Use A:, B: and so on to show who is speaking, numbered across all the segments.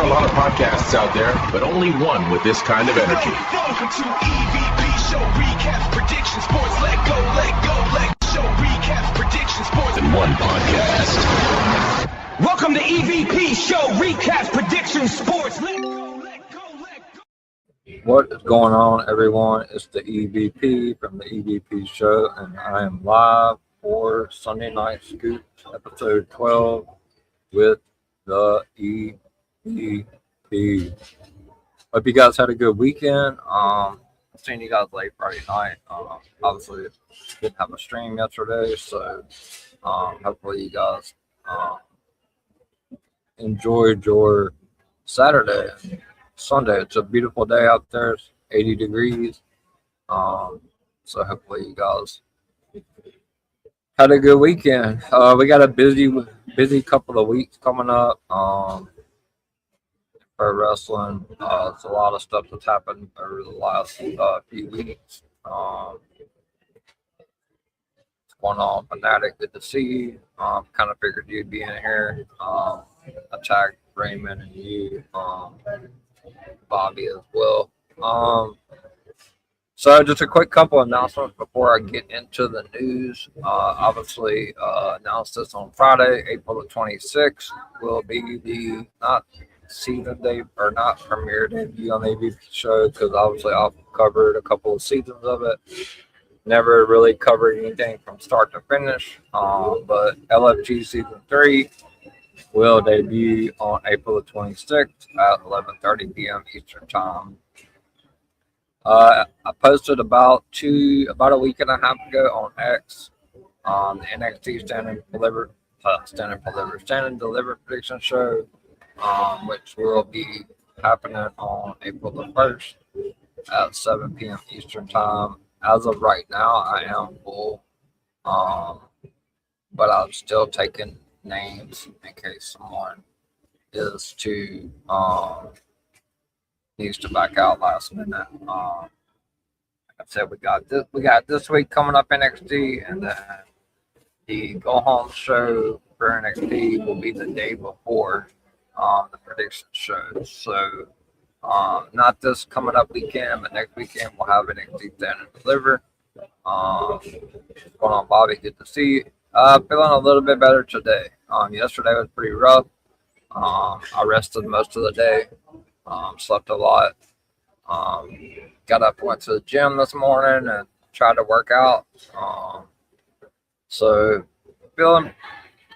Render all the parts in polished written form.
A: are a lot of podcasts out there, but only one with this kind of energy.
B: Welcome to EVP Show Recaps Prediction Sports. Let go, show recaps prediction sports
A: In one podcast.
B: Welcome to EVP Show Recaps Prediction Sports. Let go.
C: What is going on, everyone? It's the EVP from the EVP Show, and I am live for Sunday Night Scoop, episode 12, with the EVP. Hope you guys had a good weekend. I've seen you guys late Friday night. Obviously, didn't have a stream yesterday, so hopefully you guys enjoyed your Saturday. Sunday. It's a beautiful day out there. It's 80 degrees. So hopefully you guys had a good weekend. We got a busy couple of weeks coming up. For wrestling, it's a lot of stuff that's happened over the last few weeks. What's going on, Fanatic? Good to see you. Kind of figured you'd be in here. I tagged Raymond and you. Bobby as well. So just a quick couple announcements before I get into the news. Obviously, announced this on Friday, April the 26th, will be the not premiere debut on the AVP show, because obviously I've covered a couple of seasons of it. Never really covered anything from start to finish. But LFG season 3 will debut on April the 26th at 11:30 p.m. Eastern Time. I posted about a week and a half ago on X on the NXT Stand and Deliver prediction show, which will be happening on April the 1st at 7 p.m. Eastern Time. As of right now, I am full, but I'm still taking names in case someone is to needs to back out last minute. Like I said, we got this week coming up NXT, and then the go home show for NXT will be the day before the prediction show. So not this coming up weekend, but next weekend we'll have NXT Stand and Deliver. What's going on, Bobby? Good to see you. Feeling a little bit better today. Yesterday was pretty rough. I rested most of the day. Slept a lot. Got up and went to the gym this morning and tried to work out. So feeling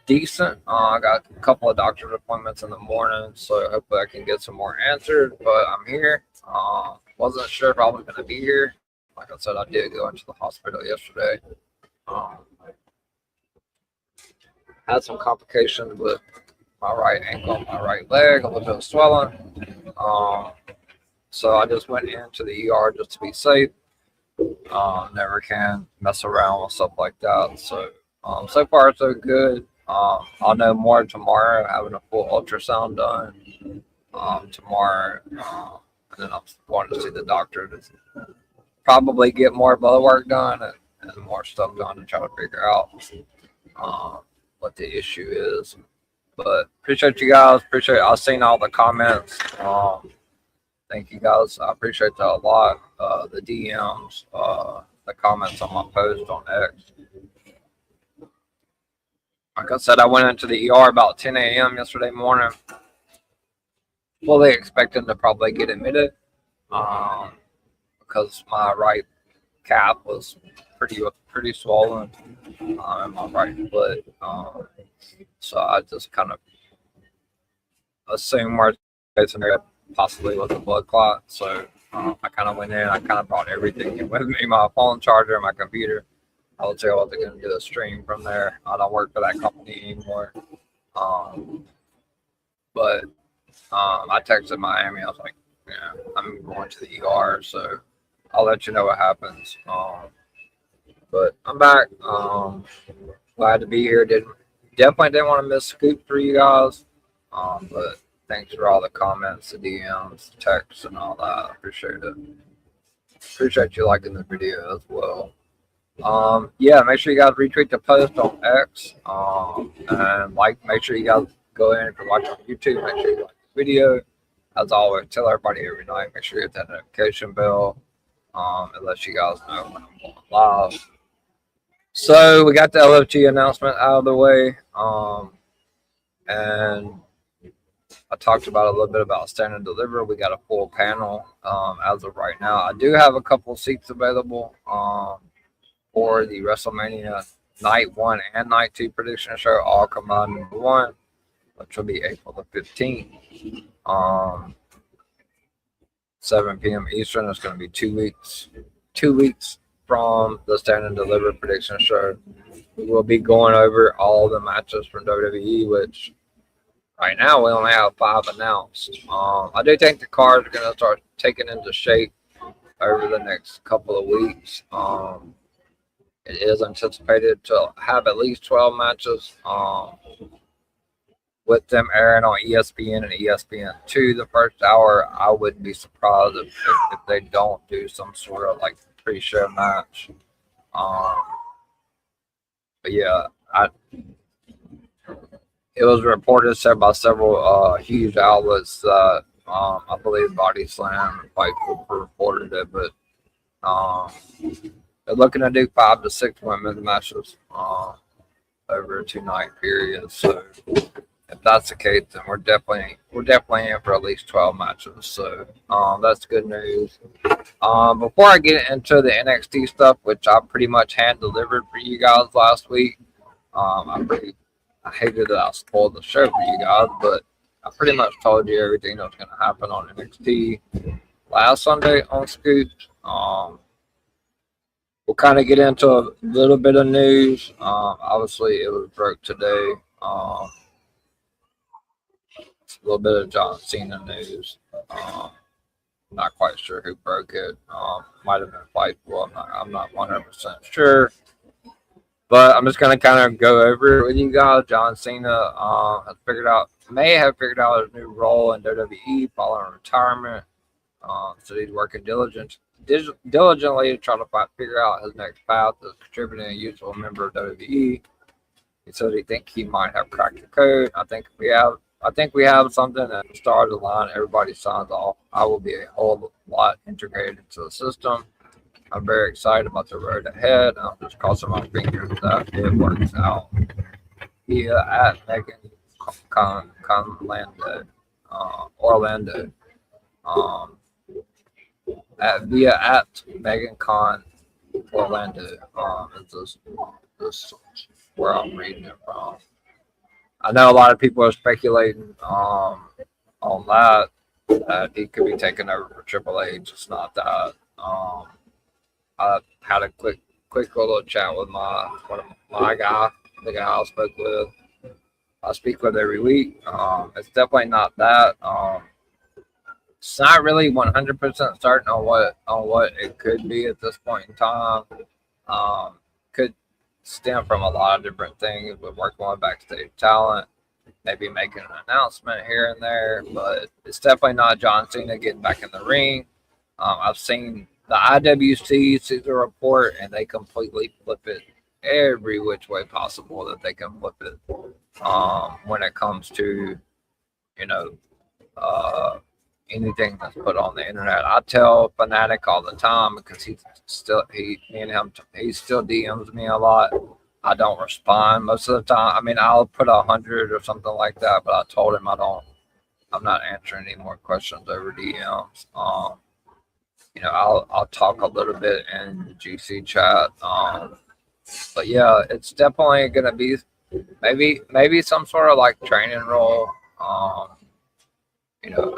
C: decent. I got a couple of doctor's appointments in the morning, so hopefully I can get some more answered. But I'm here. Wasn't sure if I was going to be here. Like I said, I did go into the hospital yesterday. Had some complications with my right ankle, my right leg, a little bit of swelling. So I just went into the ER just to be safe. Never can mess around with stuff like that. So so far so good. I'll know more tomorrow, having a full ultrasound done tomorrow. And then I'm going to see the doctor to probably get more blood work done and more stuff done to try to figure out what the issue is. But appreciate you guys. I've seen all the comments. Thank you guys. I appreciate that a lot. The DMs, the comments on my post on X. Like I said, I went into the ER about 10 a.m. yesterday morning, fully expecting to probably get admitted because my right calf was pretty swollen in my right foot. So I just kind of assumed worst case scenario possibly was a blood clot. So I kind of went in. I kind of brought everything in with me: my phone charger, my computer. I was able to do a stream from there. I don't work for that company anymore. But I texted Miami. I was like, I'm going to the ER, so I'll let you know what happens. But I'm back. Glad to be here. Definitely didn't want to miss Scoop for you guys. But thanks for all the comments, the DMs, the texts, and all that. I appreciate it. Appreciate you liking the video as well. Make sure you guys retweet the post on X. And make sure you guys go in if you're watching on YouTube. Make sure you like the video. as always, tell everybody every night, make sure you hit that notification bell. It lets you guys know when I'm going live. So we got the LFG announcement out of the way. And I talked about a little bit about Stand and Deliver. We got a full panel as of right now. I do have a couple seats available for the WrestleMania Night 1 and Night 2 prediction show, all combined into one, which will be April the 15th. 7 p.m. Eastern. It's going to be 2 weeks. 2 weeks from the Stand and Deliver prediction show. We will be going over all the matches from WWE, which right now we only have 5 announced. I do think the cards are going to start taking into shape over the next couple of weeks. It is anticipated to have at least 12 matches. With them airing on ESPN and ESPN2 the first hour, I wouldn't be surprised if they don't do some sort of like pre-show match. But yeah, it was reported said by several huge outlets that I believe Body Slam and Fightful reported it, but they're looking to do 5 to 6 women's matches over a 2-night period. So if that's the case, then we're definitely in for at least 12 matches. So that's good news. Before I get into the NXT stuff, which I pretty much hand delivered for you guys last week, I hated that I spoiled the show for you guys, but I pretty much told you everything that was going to happen on NXT last Sunday on Scoop. We'll kind of get into a little bit of news. Obviously, it was broke today. A little bit of John Cena news. Not quite sure who broke it. Might have been Fightful. I'm not 100% sure. But I'm just going to kind of go over it with you guys. John Cena may have figured out his new role in WWE following retirement. So he's working diligently to try to figure out his next path as contributing a useful member of WWE. He said he thinks he might have cracked the code. I think we have something, and the stars align, everybody signs off. I will be a whole lot integrated into the system. I'm very excited about the road ahead. I'm just crossing my fingers that it works out. Via at Megan Orlando. Via at Megan Con Orlando. This is where I'm reading it from. I know a lot of people are speculating on that he could be taking over for Triple H. It's not that. I had a quick little chat with my guy, the guy I speak with every week. It's definitely not that. It's not really 100% certain on what it could be at this point in time. Could stem from a lot of different things. We're working on backstage talent, maybe making an announcement here and there, but it's definitely not John Cena getting back in the ring. I've seen the IWC sees a report, and they completely flip it every which way possible that they can flip it when it comes to, anything that's put on the internet. I tell Fanatic all the time because he still DMs me a lot. I don't respond most of the time. I mean, I'll put 100 or something like that, but I told him I'm not answering any more questions over DMs. I'll talk a little bit in the GC chat. But yeah, it's definitely gonna be maybe some sort of like training role.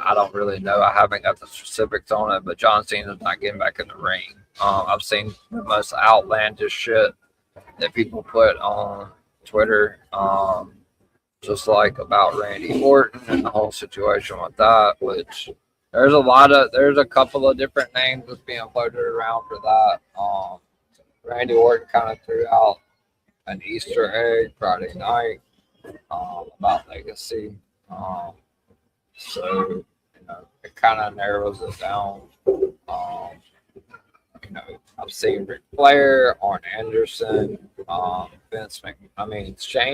C: I don't really know. I haven't got the specifics on it, but John Cena's not getting back in the ring. I've seen the most outlandish shit that people put on Twitter, just like about Randy Orton and the whole situation with that, which there's a couple of different names that's being floated around for that. Randy Orton kind of threw out an Easter egg Friday night about Legacy. So, it kind of narrows it down. I've seen Ric Flair, Arn Anderson, Shane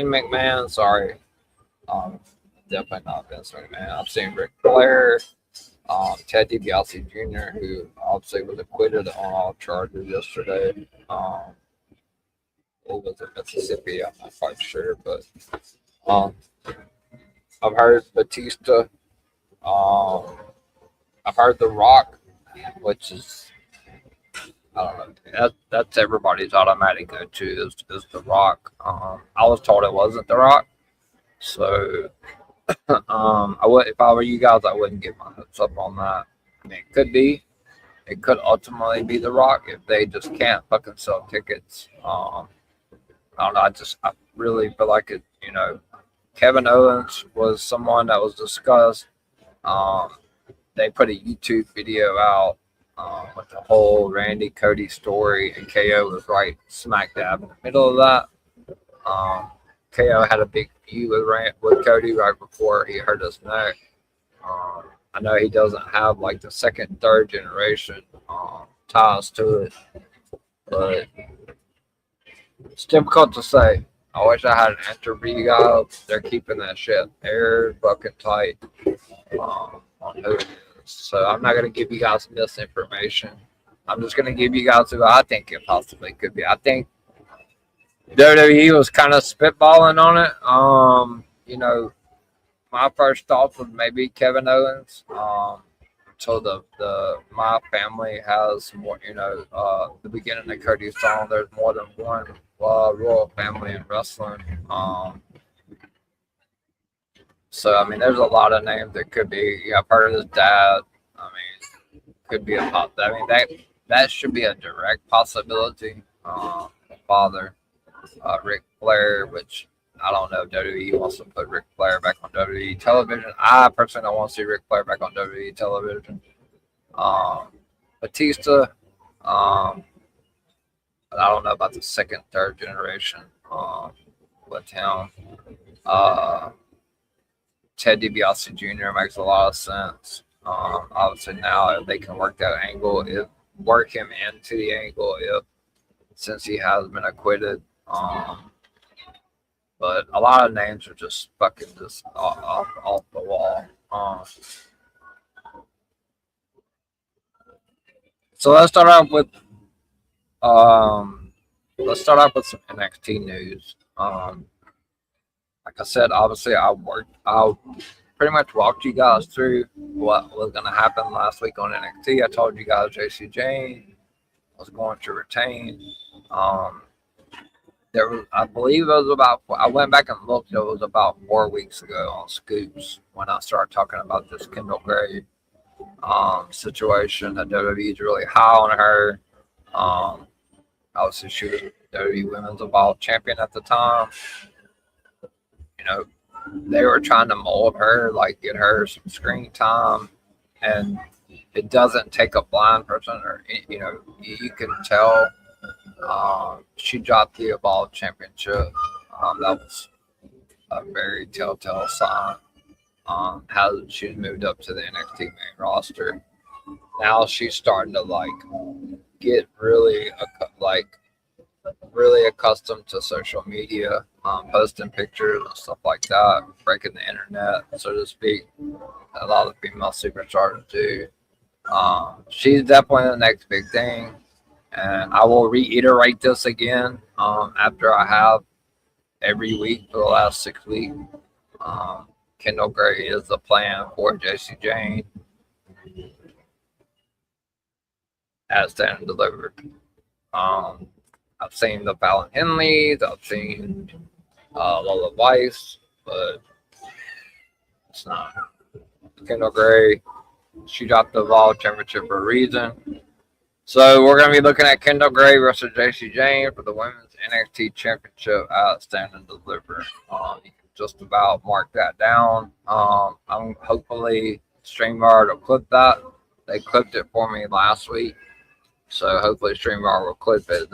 C: McMahon, sorry. Definitely not Vince McMahon. I've seen Ric Flair, Ted DiBiase Jr., who obviously was acquitted on all charges yesterday. It was in Mississippi. I'm not quite sure, but um, I've heard Batista. Um, I've heard The Rock, which is I don't know. That's everybody's automatic go-to is The Rock. I was told it wasn't The Rock, so I would if I were you guys, I wouldn't get my hopes up on that. I mean, it could be. It could ultimately be The Rock if they just can't fucking sell tickets. I don't know. I really feel like it. Kevin Owens was someone that was discussed. They put a YouTube video out with the whole Randy Cody story, and KO was right smack dab in the middle of that. KO had a big feud with Cody right before he hurt his neck. I know he doesn't have like the second, third generation ties to it, but it's difficult to say. I wish I had an interview guys. They're keeping that shit air fucking tight on who it is. So I'm not going to give you guys misinformation. I'm just going to give you guys who I think it possibly could be. I think WWE was kind of spitballing on it. My first thought was maybe Kevin Owens. So my family has more, the beginning of Cody's song, there's more than one royal family in wrestling. So, I mean, there's a lot of names that could be. I've heard of his dad. I mean, could be a pop. I mean, that should be a direct possibility. Father, Ric Flair, which I don't know if WWE wants to put Ric Flair back on WWE television. I personally don't want to see Ric Flair back on WWE television. Batista, I don't know about the second, third generation with him. Ted DiBiase Jr. makes a lot of sense. Obviously now if they can work that angle, work him into the angle since he has been acquitted. But a lot of names are just fucking just off the wall. So let's start off with some NXT news. Like I said, obviously I pretty much walked you guys through what was going to happen last week on NXT. I told you guys Jacy Jayne was going to retain. I believe it was I went back and looked, it was about 4 weeks ago on Scoops when I started talking about this Kendall Gray situation that WWE is really high on her. Obviously she was WWE Women's Evolved Champion at the time. They were trying to mold her, like get her some screen time, and it doesn't take a blind person, or you can tell. She dropped the Evolved Championship. That was a very telltale sign. How she's moved up to the NXT main roster. Now she's starting to get really accustomed to social media, posting pictures and stuff like that, breaking the internet, so to speak. A lot of female superstars do. She's definitely the next big thing, and I will reiterate this again after I have every week for the last 6 weeks. Kendall Gray is the plan for Jacy Jayne, as Stand and Delivered. I've seen the Fallon Henleys, I've seen Lola Weiss, but it's not. Kendall Gray, she dropped the Evolved Championship for a reason. So we're going to be looking at Kendall Gray versus Jacy Jayne for the Women's NXT Championship at Stand and Deliver. You can just about mark that down. I'm hopefully StreamYard will clip that. They clipped it for me last week. So hopefully StreamYard will clip it.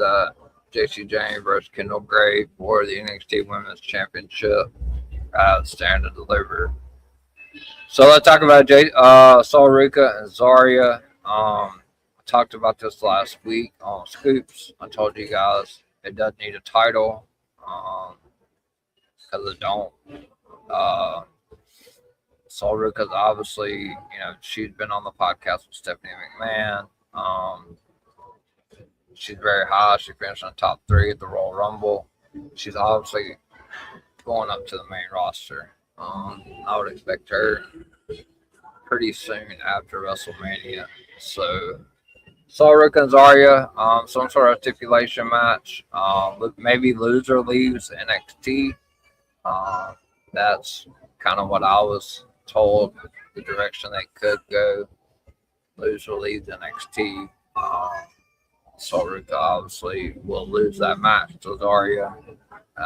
C: Jacy Jayne versus Kendall Gray for the NXT Women's Championship at Stand and Deliver. So let's talk about Sol Ruca and Zarya. I talked about this last week on Scoops. I told you guys it doesn't need a title because it don't. Sol Ruka's obviously, she's been on the podcast with Stephanie McMahon. She's very high. She finished in the top 3 at the Royal Rumble. She's obviously going up to the main roster. I would expect her pretty soon after WrestleMania. So, Sol Ruka and Zarya, some sort of stipulation match. Maybe loser leaves NXT. That's kind of what I was told, the direction they could go. Loser leaves NXT. Sol Ruka obviously will lose that match to Zarya.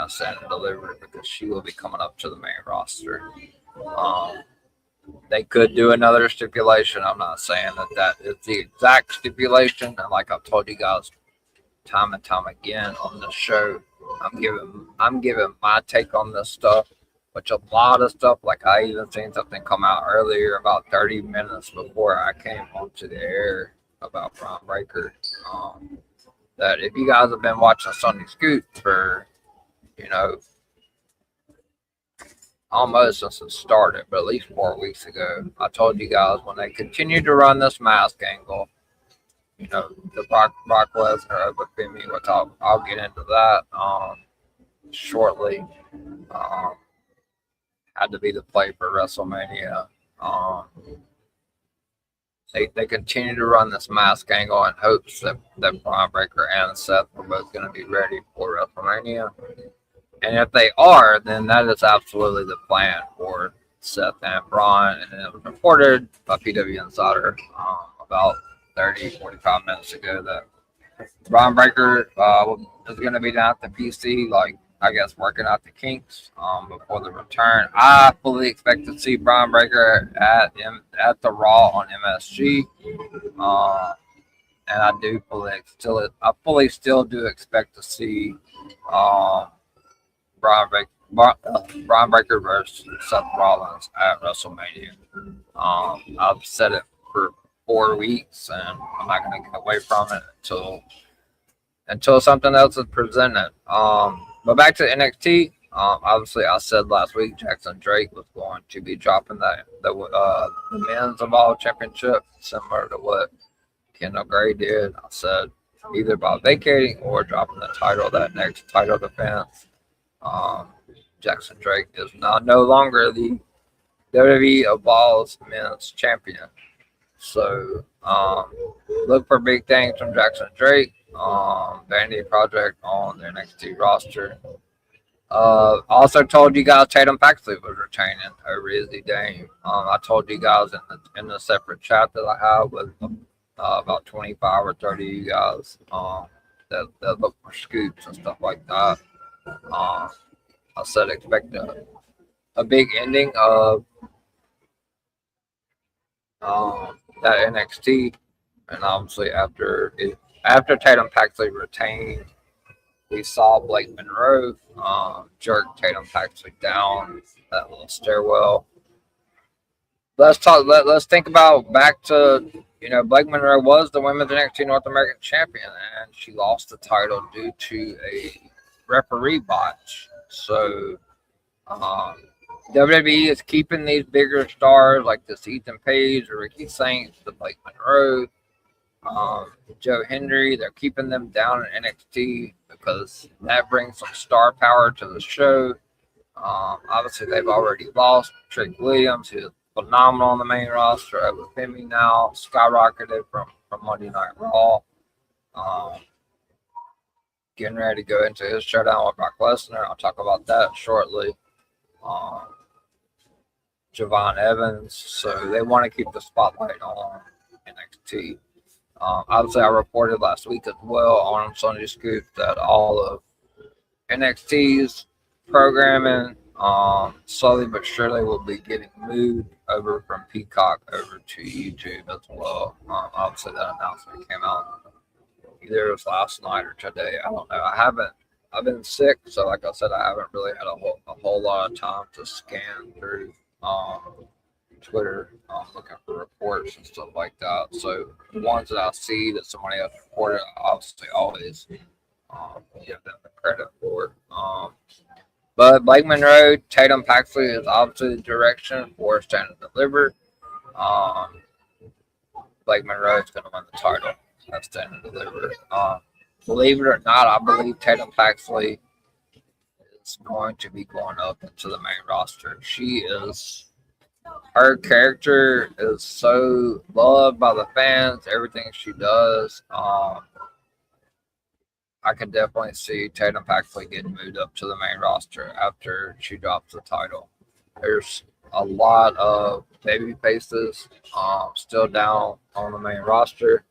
C: Stand and deliver because she will be coming up to the main roster. They could do another stipulation. I'm not saying that is the exact stipulation. And like I've told you guys time and time again on this show, I'm giving my take on this stuff, which a lot of stuff, like I even seen something come out earlier about 30 minutes before I came onto the air about Bron Breakker. That if you guys have been watching Sunday Scoop for, almost since it started, but at least 4 weeks ago, I told you guys when they continue to run this mask angle, the Brock Lesnar over Femi, which I'll get into that shortly. Had to be the play for WrestleMania. They continue to run this mask angle in hopes that Bron Breakker and Seth are both going to be ready for WrestleMania. And if they are, then that is absolutely the plan for Seth and Bron. And it was reported by PW Insider about 45 minutes ago that Bron Breakker is going to be down at the PC, working out the kinks before the return. I fully expect to see Bron Breakker at the Raw on MSG. And I fully still do expect to see Bron Breakker versus Seth Rollins at WrestleMania. I've said it for 4 weeks, and I'm not going to get away from it until something else is presented. But back to NXT. Obviously, I said last week Jackson Drake was going to be dropping the men's Evolve Championship, similar to what Kendall Gray did. I said either by vacating or dropping the title, that next title defense. Jackson Drake is now no longer the WWE Evolve's men's champion. So look for big things from Jackson Drake. Vanity Project on the NXT roster. Also told you guys Tatum Paxley was retaining over Izzy Dame. I told you guys in the separate chat that I have with about 25 or 30 of you guys that look for scoops and stuff like that. I said expect a big ending of that NXT, and obviously after Tatum Paxley retained, we saw Blake Monroe jerk Tatum Paxley down that little stairwell. Let's think about back to Blake Monroe was the women's NXT North American champion, and she lost the title due to a referee botch. So WWE is keeping these bigger stars like this Ethan Page or Ricky Saints, the Blake Monroe, Joe Hendry. They're keeping them down in NXT because that brings some star power to the show. Obviously, they've already lost Trick Williams, who's phenomenal on the main roster. Over Femi now skyrocketed from Monday Night Raw. Getting ready to go into his showdown with Brock Lesnar. I'll talk about that shortly. Javon Evans. So they want to keep the spotlight on NXT. Obviously, I reported last week as well on Sunday Scoop that all of NXT's programming slowly but surely will be getting moved over from Peacock over to YouTube as well. Obviously, that announcement came out either it was last night or today. I don't know. I've been sick, so like I said, I haven't really had a whole lot of time to scan through Twitter, looking for reports and stuff like that. So the ones that I see that somebody else reported, I obviously always give them the credit for it. But Blake Monroe, Tatum Paxley is obviously the direction for Stand and Deliver. Um, Blake Monroe is going to win the title. That's Stand and Deliver. Believe it or not, I believe Tatum Paxley is going to be going up into the main roster. Her character is so loved by the fans, everything she does. I could definitely see Tatum Paxley getting moved up to the main roster after she drops the title. There's a lot of baby faces still down on the main roster.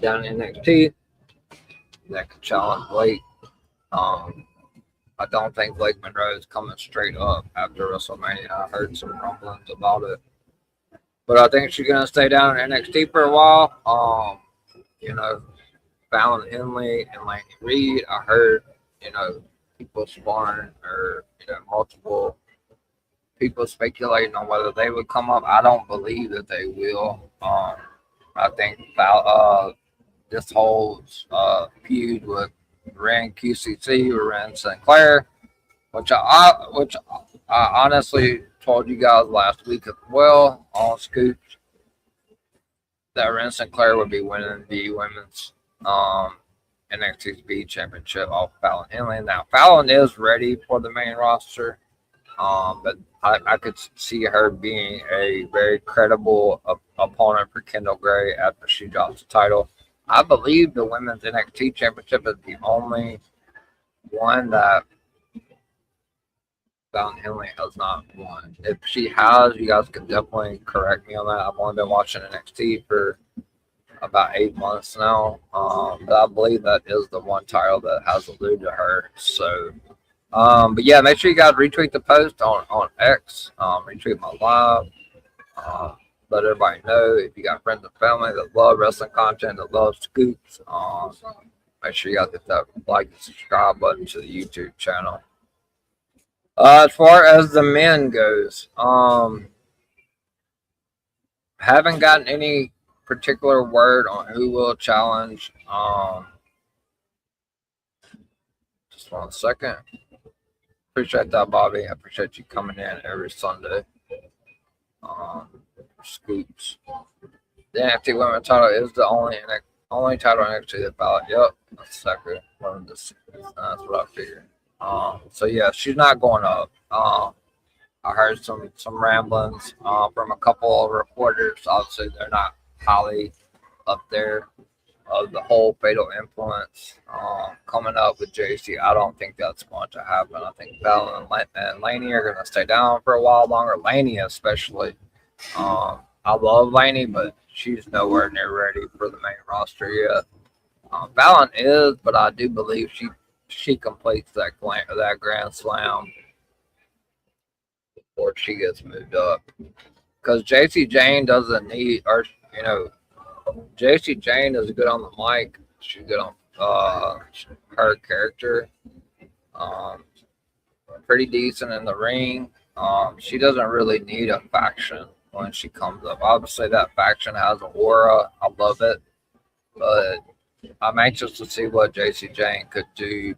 C: Down in NXT, that could challenge Blake. I don't think Blake Monroe is coming straight up after WrestleMania. I heard some rumblings about it. But I think she's going to stay down in NXT for a while. Fallon Henley and Laney Reed, I heard, people sparring or, multiple people speculating on whether they would come up. I don't believe that they will. I think this whole feud with Ren QCC or Ren Sinclair, which I honestly told you guys last week as well on Scoop that Ren Sinclair would be winning the women's NXT Speed Championship off Fallon Henley. Now Fallon is ready for the main roster, but I could see her being a very credible opponent for Kendall Gray after she drops the title. I believe the women's NXT Championship is the only one that Fallon Henley has not won. If she has, you guys can definitely correct me on that. I've only been watching NXT for about 8 months now, but I believe that is the one title that has alluded to her. So, but yeah, make sure you guys retweet the post on X, retweet my live. Let everybody know if you got friends and family that love wrestling content, that love scoops. Make sure you guys hit that like and subscribe button to the YouTube channel. As far as the men goes, haven't gotten any particular word on who will challenge. Just 1 second. Appreciate that, Bobby. I appreciate you coming in every Sunday. Scoops. The NXT Women's title is the only title in NXT that ballot. Yep, that's exactly that's what I figured. So yeah, she's not going up. I heard some ramblings from a couple of reporters. Obviously, they're not highly up there of the whole Fatal Influence coming up with JC. I don't think that's going to happen. I think Fallon and Laney are going to stay down for a while longer. Laney especially. I love Laney, but she's nowhere near ready for the main roster yet. Fallon is, but I do believe she completes that Grand Slam before she gets moved up. Because JC Jane doesn't need, JC Jane is good on the mic. She's good on her character. Pretty decent in the ring. She doesn't really need a faction when she comes up. Obviously, that faction has an aura. I love it. But I'm anxious to see what JC Jane could do,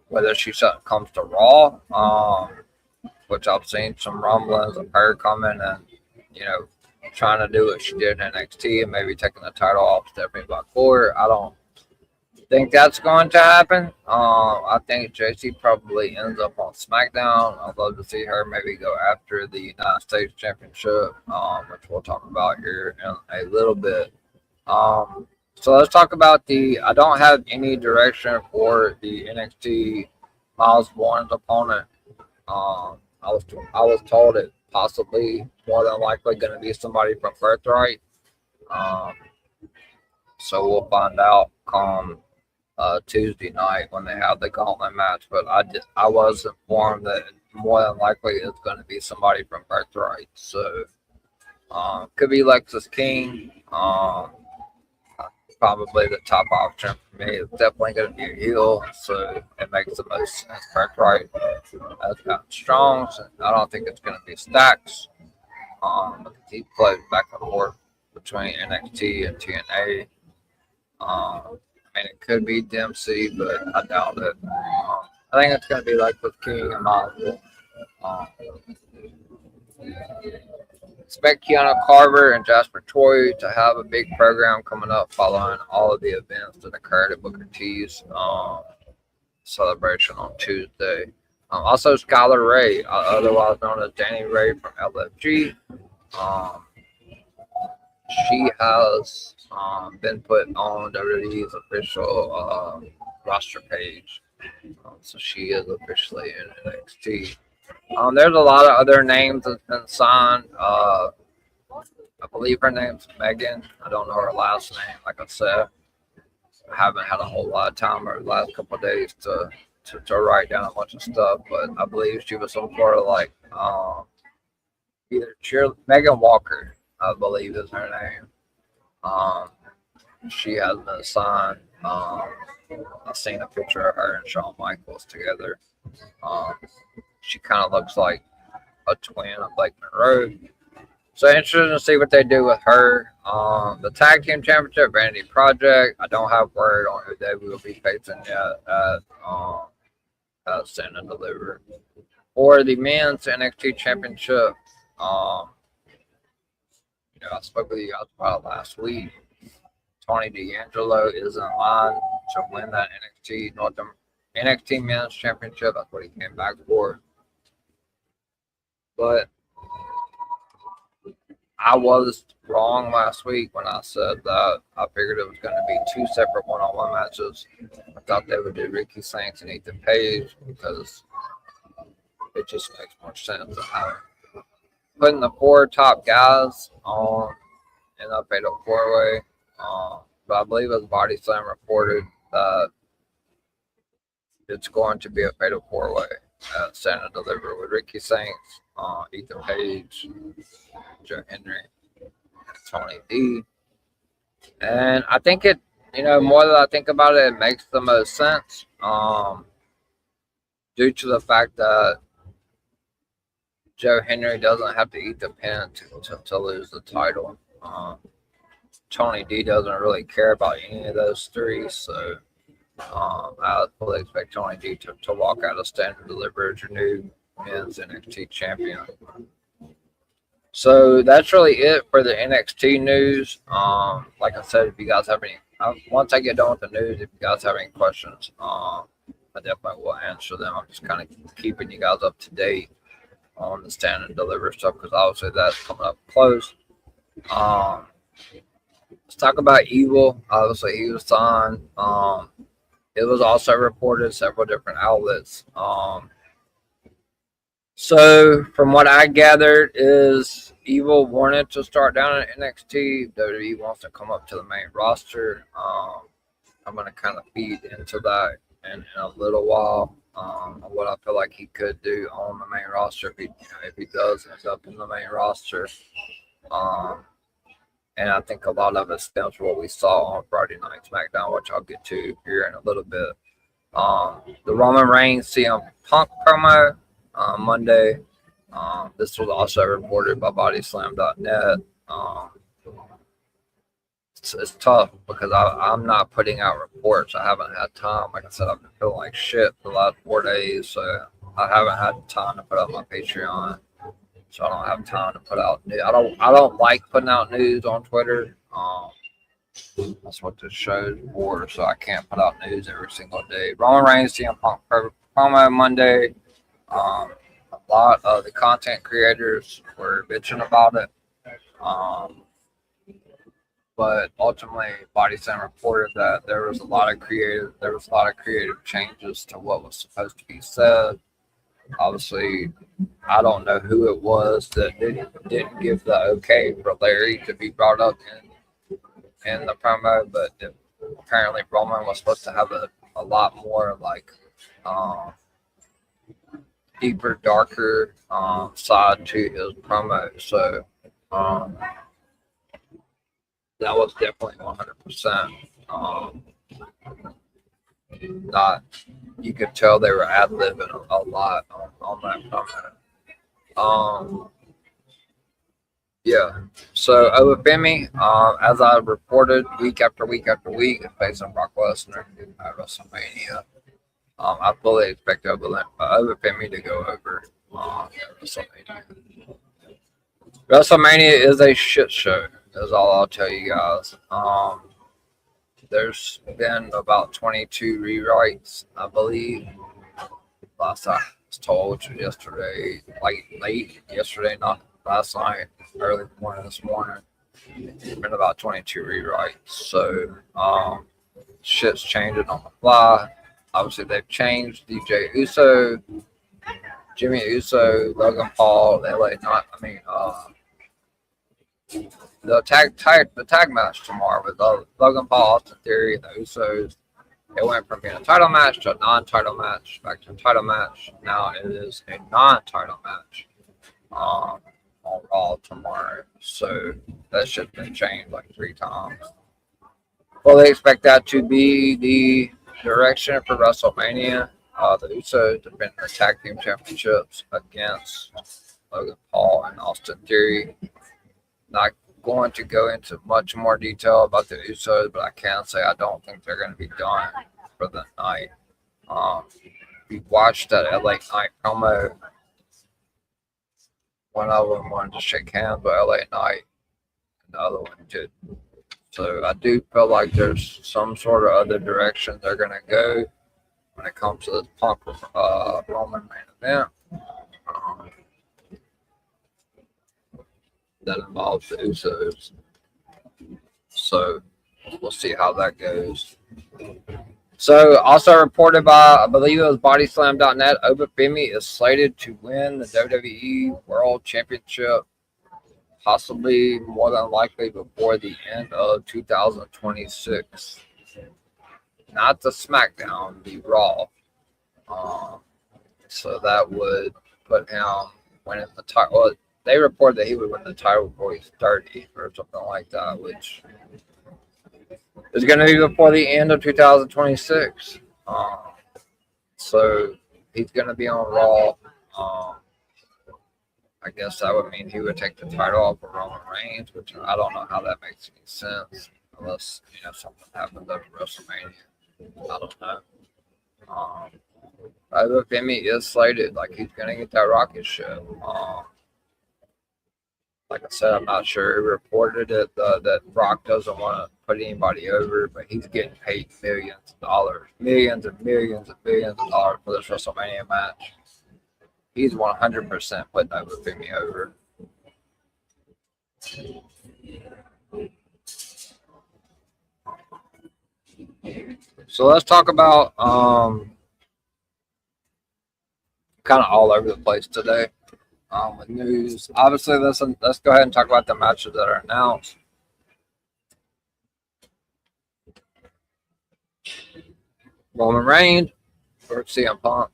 C: whether she comes to Raw, which I've seen some rumblings of her coming and, trying to do what she did in NXT and maybe taking the title off Stephanie McCourt. I don't think that's going to happen. I think JC probably ends up on SmackDown. I'd love to see her maybe go after the United States Championship, which we'll talk about here in a little bit. So let's talk about I don't have any direction for the NXT Miles Bourne's opponent. I was told it possibly more than likely going to be somebody from Birthright. So we'll find out come Tuesday night when they have the gauntlet match. But I was informed that more than likely it's going to be somebody from Birthright. So could be Lexis King. Probably the top option for me. It's definitely going to be a heel, so it makes the most sense. Birthright has gotten strong, so I don't think it's going to be Stacks. He plays back and forth between NXT and TNA. I mean, it could be Dempsey, but I doubt it. I think it's going to be like with King and Michael. Expect Kiana Carver and Jasper Troy to have a big program coming up following all of the events that occurred at Booker T's celebration on Tuesday. Also, Skylar Ray, otherwise known as Danny Ray from LFG. She has been put on WWE's official roster page. So she is officially in NXT. There's a lot of other names that's been signed. I believe her name's Megan. I don't know her last name. Like I said, I haven't had a whole lot of time over the last couple of days to write down a bunch of stuff, but I believe she was some sort of like either Megan Walker, I believe is her name. She has been signed. I've seen a picture of her and Shawn Michaels together. She kind of looks like a twin of Blake Monroe. So interested to see what they do with her. The Tag Team Championship, Vanity Project. I don't have word on who they will be facing yet at Stand and Deliver. For the Men's NXT Championship, I spoke with you guys about it last week. Tony D'Angelo is in line to win that NXT Men's Championship. That's what he came back for. But I was wrong last week when I said that I figured it was going to be two separate one-on-one matches. I thought they would do Ricky Saints and Ethan Page because it just makes more sense than putting the four top guys on in a fatal four-way. But I believe as Body Slam reported that it's going to be a fatal four-way at Stand and Deliver with Ricky Saints, Ethan Page, Joe Henry, and Tony D. And I think it, more that I think about it, it makes the most sense due to the fact that Joe Henry doesn't have to eat the pin to lose the title. Tony D doesn't really care about any of those three, so I fully expect Tony D to walk out of Stand and Deliver as your new men's NXT champion. So that's really it for the NXT news. Like I said, if you guys have any, once I get done with the news, if you guys have any questions, I definitely will answer them. I'm just kind of keeping you guys up to date on the Stand and Deliver stuff because obviously that's coming up close. Let's talk about Evil. Obviously, he was signed. It was also reported several different outlets. So from what I gathered is Evil wanted to start down at NXT. WWE wants to come up to the main roster. I'm going to kind of feed into that in a little while. What I feel like he could do on the main roster if he does end up in the main roster. And I think a lot of it stems from what we saw on Friday Night SmackDown, which I'll get to here in a little bit. The Roman Reigns CM Punk promo Monday. This was also reported by Bodyslam.net. It's tough because I'm not putting out reports. I haven't had time. Like I said, I've been feeling like shit for the last 4 days, so I haven't had time to put up my Patreon. So I don't have time to put out news. I don't like putting out news on Twitter. That's what this show's for. So I can't put out news every single day. Roman Reigns CM Punk promo Monday. A lot of the content creators were bitching about it. But ultimately, Bodyslam reported that there was a lot of creative changes to what was supposed to be said. Obviously, I don't know who it was that didn't give the okay for Larry to be brought up in the promo, but apparently Roman was supposed to have a lot more like deeper, darker side to his promo. So that was definitely 100%. Not, you could tell they were ad-libbing a lot on that promo. Yeah. So Obafemi, as I reported week after week after week, is facing Brock Lesnar at WrestleMania. I fully expect Obafemi to go over at WrestleMania. WrestleMania is a shit show. Is all I'll tell you guys. There's been about 22 rewrites, I believe. Last I was told yesterday, like late yesterday, not last night, early morning this morning. Been about 22 rewrites. So shit's changing on the fly. Obviously, they've changed DJ Uso, Jimmy Uso, Logan Paul, LA Knight. The tag match tomorrow with Logan Paul, Austin Theory, and the Usos. It went from being a title match to a non-title match, back to a title match. Now it is a non-title match on Raw tomorrow. So that shit's been changed like 3 times. Well, they expect that to be the direction for WrestleMania. The Usos defend the tag team championships against Logan Paul and Austin Theory. Not going to go into much more detail about the Usos, but I can say I don't think they're going to be done for the night. We watched that LA Knight promo. One of them wanted to shake hands with LA Knight, and the other one did. So I do feel like there's some sort of other direction they're going to go when it comes to this Punk Roman main event. That involves the Usos. So we'll see how that goes. So also reported by, I believe it was Bodyslam.net, Obafemi is slated to win the WWE World Championship, possibly more than likely before the end of 2026. Not the SmackDown, the Raw. So that would put him winning the title. Well, they reported that he would win the title before he's 30 or something like that, which is going to be before the end of 2026. So he's going to be on Raw. I guess that would mean he would take the title off of Roman Reigns, which I don't know how that makes any sense unless something happens at WrestleMania. I don't know. Obafemi is slated like he's going to get that rocket ship. Like I said, I'm not sure. He reported it that Brock doesn't want to put anybody over, but he's getting paid millions of dollars, millions and millions and billions of dollars for this WrestleMania match. He's 100% putting Obafemi over. So let's talk about kind of all over the place today. With news, obviously, let's go ahead and talk about the matches that are announced. Roman Reigns versus CM Punk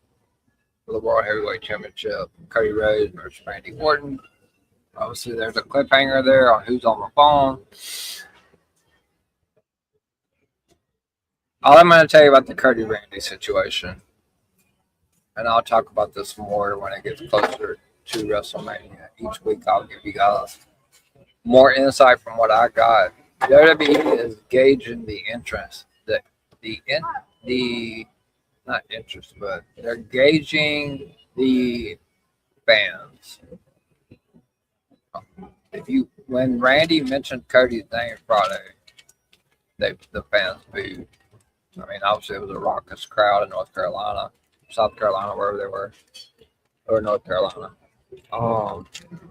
C: for the World Heavyweight Championship. Cody Rhodes versus Randy Orton. Obviously, there's a cliffhanger there on who's on the phone. All I'm going to tell you about the Cody Randy situation, and I'll talk about this more when it gets closer to WrestleMania. Each week I'll give you guys more insight from what I got. WWE is gauging the interest, not interest, but they're gauging the fans. When Randy mentioned Cody's name Friday, the fans booed. I mean, obviously it was a raucous crowd in North Carolina, South Carolina, wherever they were, or North Carolina.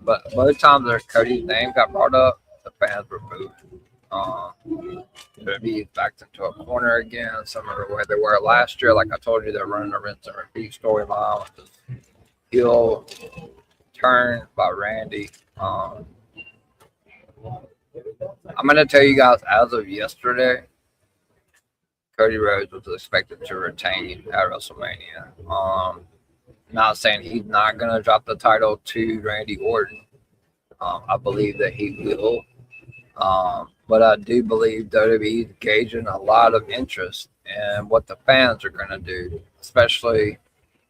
C: But by the time that Cody's name got brought up, the fans were booed. He's backed into a corner again, similar to where they were last year. Like I told you, they're running a rinse and repeat storyline with this heel turn by Randy. I'm going to tell you guys, as of yesterday, Cody Rhodes was expected to retain at WrestleMania. Not saying he's not going to drop the title to Randy Orton. I believe that he will. But I do believe WWE is gauging a lot of interest in what the fans are going to do, especially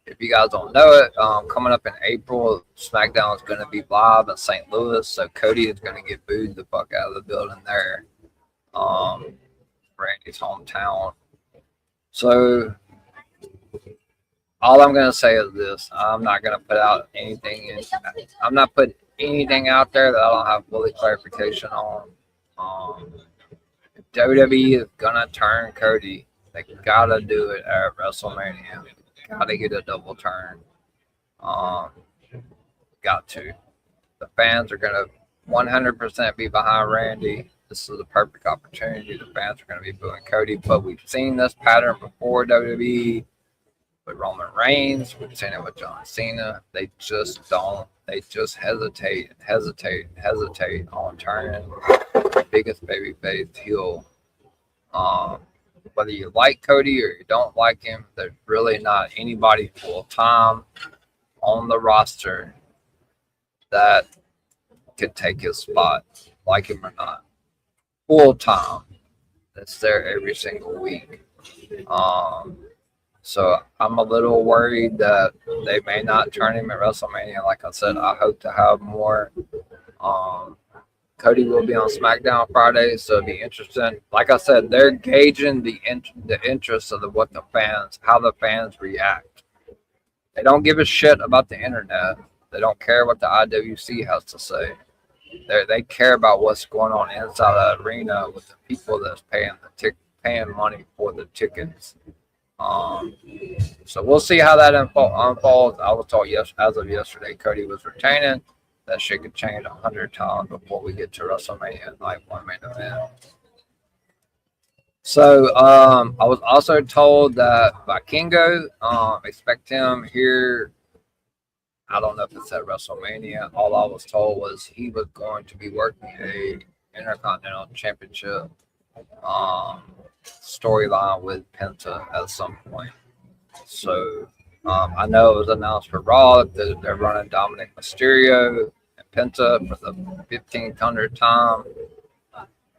C: if you guys don't know it, coming up in April, SmackDown is going to be live in St. Louis, so Cody is going to get booed the fuck out of the building there. Randy's hometown. So all I'm going to say is this: I'm not going to put out anything. I'm not putting anything out there that I don't have fully clarification on. If WWE is going to turn Cody, they got to do it at WrestleMania. Got to get a double turn. Got to. The fans are going to 100% be behind Randy. This is a perfect opportunity. The fans are going to be booing Cody, but we've seen this pattern before WWE with Roman Reigns. We've seen it with John Cena. They just don't. They just hesitate on turning the biggest babyface heel. Whether you like Cody or you don't like him, there's really not anybody full time on the roster that could take his spot, like him or not. Full time, that's there every single week. So I'm a little worried that they may not turn him at WrestleMania. Like I said, I hope to have more. Cody will be on SmackDown Friday, so it'll be interesting. Like I said, they're gauging the interest of how the fans react. They don't give a shit about the internet. They don't care what the IWC has to say. They care about what's going on inside the arena with the people that's paying money for the tickets. So we'll see how that unfolds. I was told as of yesterday, Cody was retaining. That shit could change 100 times before we get to WrestleMania Night 1 main event. So I was also told that Vikingo, expect him here. I don't know if it's at WrestleMania. All I was told was he was going to be working a Intercontinental Championship storyline with Penta at some point. So I know it was announced for Raw that they're running Dominic Mysterio and Penta for the 1500th time.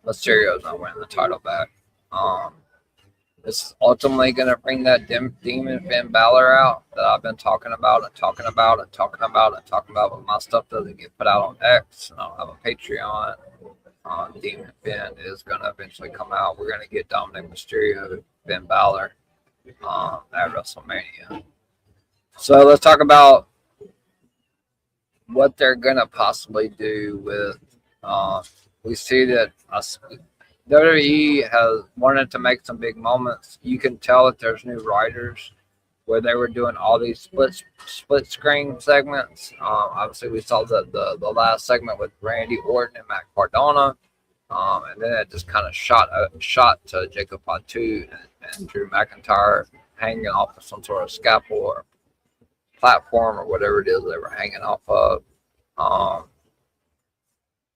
C: Mysterio's not winning the title back. This is ultimately going to bring that demon Finn Balor out that I've been talking about with my stuff doesn't get put out on X, and I don't have a Patreon. Demon Finn is going to eventually come out. We're going to get Dominic Mysterio, Finn Balor at WrestleMania. So let's talk about what they're going to possibly do with. We see that WWE has wanted to make some big moments. You can tell that there's new writers where they were doing all these split screen segments. Obviously, we saw the last segment with Randy Orton and Matt Cardona, and then it just kind of shot to Jacob Fatu and Drew McIntyre hanging off of some sort of scalpel or platform or whatever it is they were hanging off of.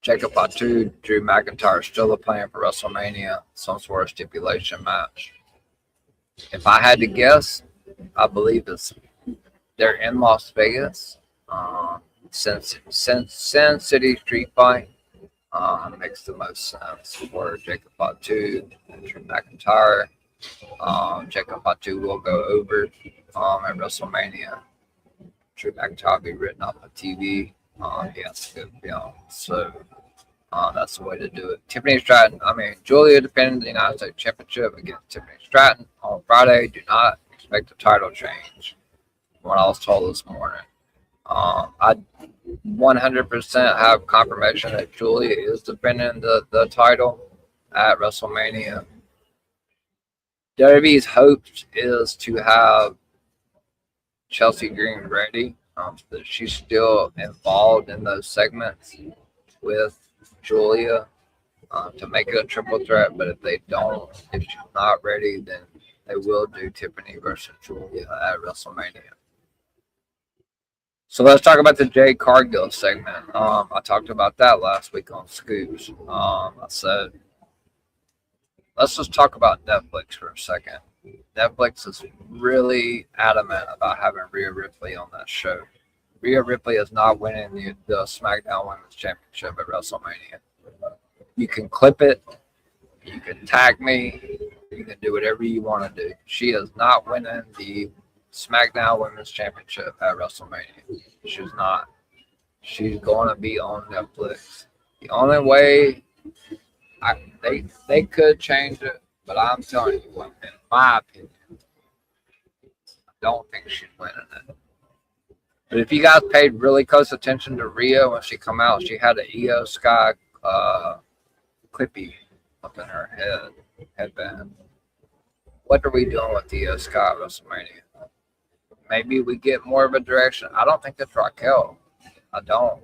C: Jacob Fatu, Drew McIntyre still a plan for WrestleMania, some sort of stipulation match. If I had to guess, I believe they're in Las Vegas. Sin City Street Fight makes the most sense for Jacob Fatu and Drew McIntyre. Jacob Fatu will go over at WrestleMania. Drew McIntyre will be written off of TV. He has to go beyond. So that's the way to do it. Tiffany Stratton, Julia defended the United States Championship against Tiffany Stratton on Friday. Do not expect a title change. What I was told this morning. I 100% have confirmation that Julia is defending the title at WrestleMania. WWE's hope is to have Chelsea Green ready. That she's still involved in those segments with Julia to make it a triple threat. But if she's not ready, then they will do Tiffany versus Julia at WrestleMania. So let's talk about the Jade Cargill segment. I talked about that last week on Scoops. I said, let's just talk about Netflix for a second. Netflix is really adamant about having Rhea Ripley on that show. Rhea Ripley is not winning the SmackDown Women's Championship at WrestleMania. You can clip it. You can tag me. You can do whatever you want to do. She is not winning the SmackDown Women's Championship at WrestleMania. She's not. She's going to be on Netflix. The only way they could change it, but I'm telling you what, in my opinion, I don't think she's winning it. But if you guys paid really close attention to Rhea when she come out, she had an Io Sky clippy up in her headband. What are we doing with Io Sky at WrestleMania? Maybe we get more of a direction. I don't think it's Raquel. I don't.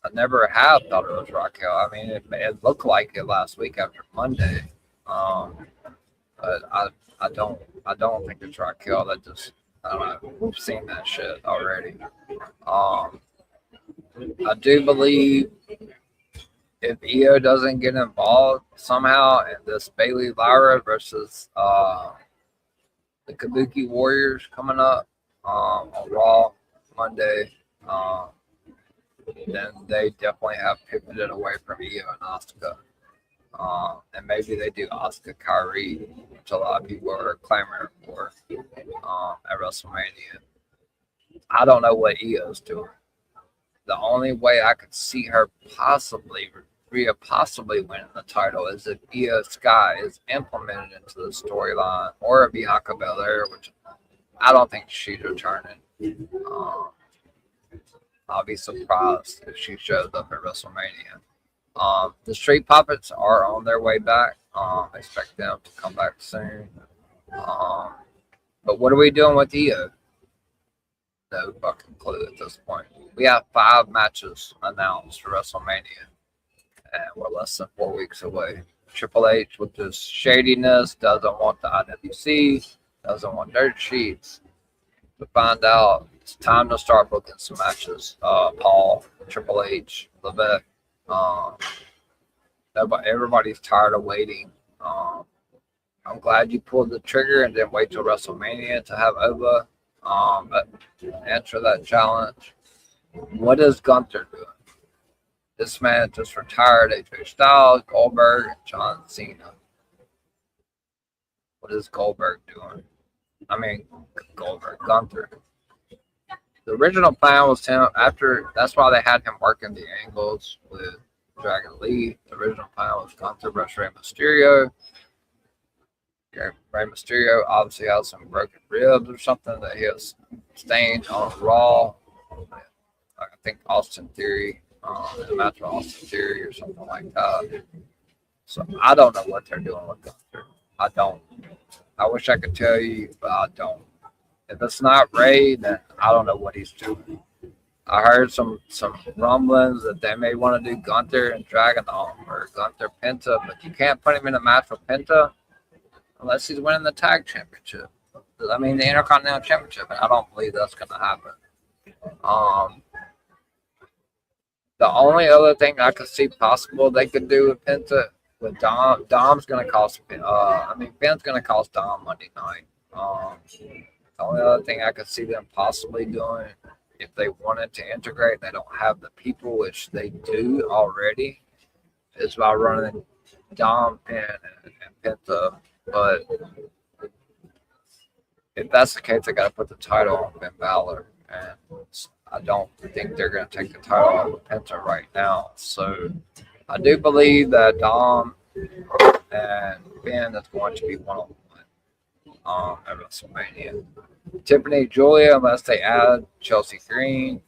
C: I never have thought it was Raquel. I mean, it looked like it last week after Monday. But I don't think it's Raquel. That just, I don't know. We've seen that shit already. I do believe if Io doesn't get involved somehow in this Bailey Lyra versus the Kabuki Warriors coming up on Raw Monday, then they definitely have pivoted away from Io and Asuka. And maybe they do Asuka Kyrie, which a lot of people are clamoring for at WrestleMania. I don't know what Io's doing. The only way I could see her Rhea possibly winning the title is if Io Sky is implemented into the storyline, or Bianca Belair, which I don't think she's returning. I'll be surprised if she shows up at WrestleMania. The Street Profits are on their way back. I expect them to come back soon. But what are we doing with Io? No fucking clue at this point. We have 5 matches announced for WrestleMania, and we're less than 4 weeks away. Triple H, with this shadiness, doesn't want the IWC, doesn't want dirt sheets. To find out, it's time to start booking some matches. Paul, Triple H, Levesque. Everybody's tired of waiting. I'm glad you pulled the trigger and didn't wait till WrestleMania to have Ova answer that challenge. What is Gunther doing? This man just retired AJ Styles, Goldberg, and John Cena. What is Goldberg doing? I mean, Gunther. The original plan was him that's why they had him working the angles with Dragon Lee. The original plan was Gunther versus Rey Mysterio. Rey Mysterio obviously has some broken ribs or something that he has stained on Raw. I think Austin Theory, the match with Austin Theory or something like that. So I don't know what they're doing with Gunther. I don't. I wish I could tell you, but I don't. If it's not Ray, then I don't know what he's doing. I heard some rumblings that they may want to do Gunther and Dragon or Gunther Penta, but you can't put him in a match with Penta unless he's winning the tag championship. I mean, the Intercontinental Championship, and I don't believe that's going to happen. The only other thing I could see possible they could do with Penta, with Dom's going to cost, Ben's going to cost Dom Monday night. The only other thing I could see them possibly doing, if they wanted to integrate, they don't have the people, which they do already, is by running Dom, Penn, and Penta. But if that's the case, they got to put the title on Ben Balor, and I don't think they're going to take the title off of Penta right now. So I do believe that Dom and Ben is going to be one-on-one at WrestleMania. Tiffany Julia, unless they add Chelsea Green,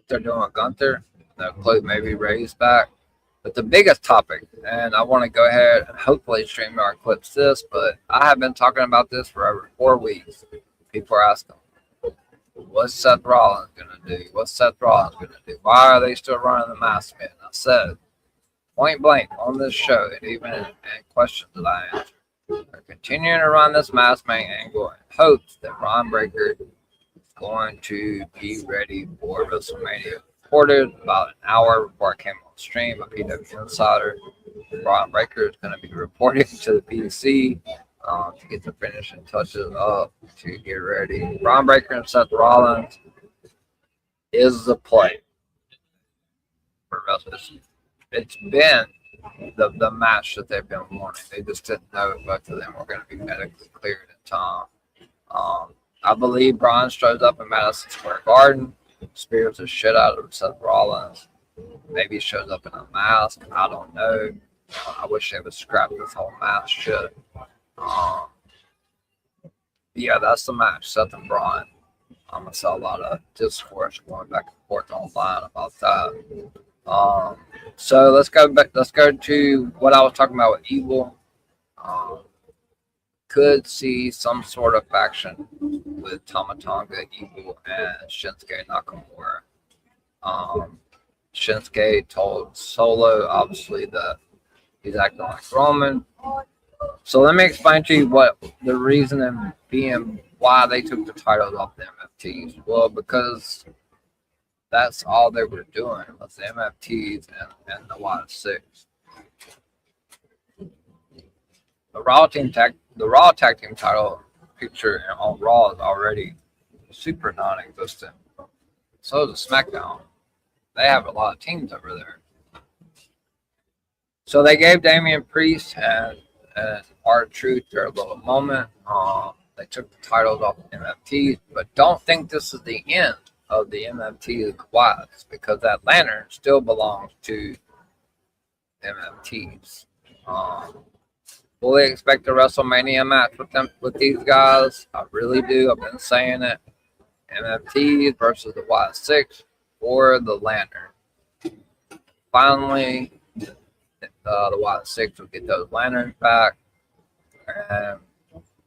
C: they're doing Gunther. They'll include maybe Ray's back. But the biggest topic, and I want to go ahead and hopefully StreamYard clips this, but I have been talking about this for over 4 weeks. People are asking, what's Seth Rollins going to do? What's Seth Rollins going to do? Why are they still running the Masked Man? I said, point blank on this show, and even in questions that I answered, they're continuing to run this Masked Man angle in hopes that Ron Breakker is going to be ready for WrestleMania. Reported about an hour before I came on stream, a PW Insider, Ron Breakker is going to be reporting to the PC to get the finishing touches up to get ready. Ron Breakker and Seth Rollins is the play for WrestleMania. It's been the match that they've been wanting. They just didn't know if both of them were going to be medically cleared in time. I believe Braun shows up in Madison Square Garden, spears the shit out of Seth Rollins. Maybe shows up in a mask. I don't know. I wish they would scrap this whole mask shit. Yeah, that's the match, Seth and Braun. I'm gonna sell a lot of discourse going back and forth online about that. So let's go back. Let's go to what I was talking about with Evil. Could see some sort of faction with Tama Tonga, Evil, and Shinsuke Nakamura. Shinsuke told Solo, obviously, that he's acting like Roman. So let me explain to you what the reason being why they took the titles off the MFTs. Well, because that's all they were doing was the MFTs and the Y6. The Raw Tag Team title picture on Raw is already super non-existent. So is the SmackDown. They have a lot of teams over there. So they gave Damian Priest and R-Truth their little moment. They took the titles off the MFTs, but don't think this is the end of the MFT Quads, because that lantern still belongs to MFTs. Fully expect a WrestleMania match with these guys. I really do. I've been saying it. MFTs versus the Y6 for the lantern. Finally, the Y6 will get those lanterns back, and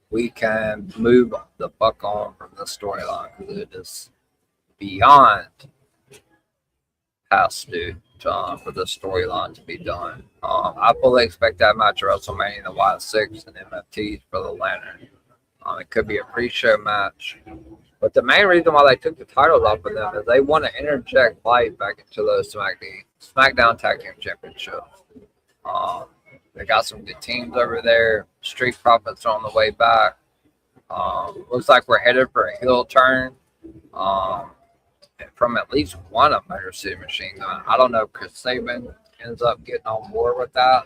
C: we can move the fuck on from the storyline, because it is beyond past due for the storyline to be done. I fully expect that match at WrestleMania, the Y6 and MFTs for the lantern. It could be a pre-show match, but the main reason why they took the titles off of them is they want to interject life back into those SmackDown Tag Team Championships. They got some good teams over there. Street Profits are on the way back. Looks like we're headed for a heel turn from at least one of Motor City Machine Gun. I don't know if Chris Sabin ends up getting on board with that,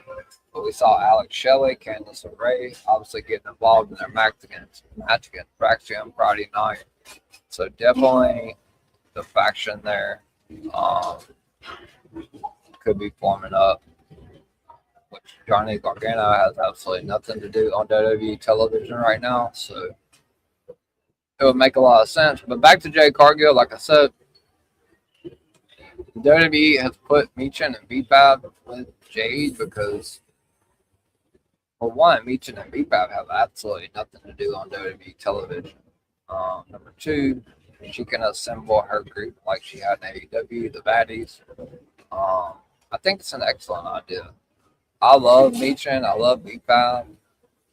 C: but we saw Alex Shelley, Candice LeRae obviously getting involved in their match against Braxton on Friday night. So definitely the faction there could be forming up, which Johnny Gargano has absolutely nothing to do on WWE television right now, so it would make a lot of sense. But back to Jade Cargill, like I said, WWE has put Michin and B-Fab with Jade because, for one, Michin and B-Fab have absolutely nothing to do on WWE television. Number two, she can assemble her group like she had in AEW, the Baddies. I think it's an excellent idea. I love Michin. I love B-Fab.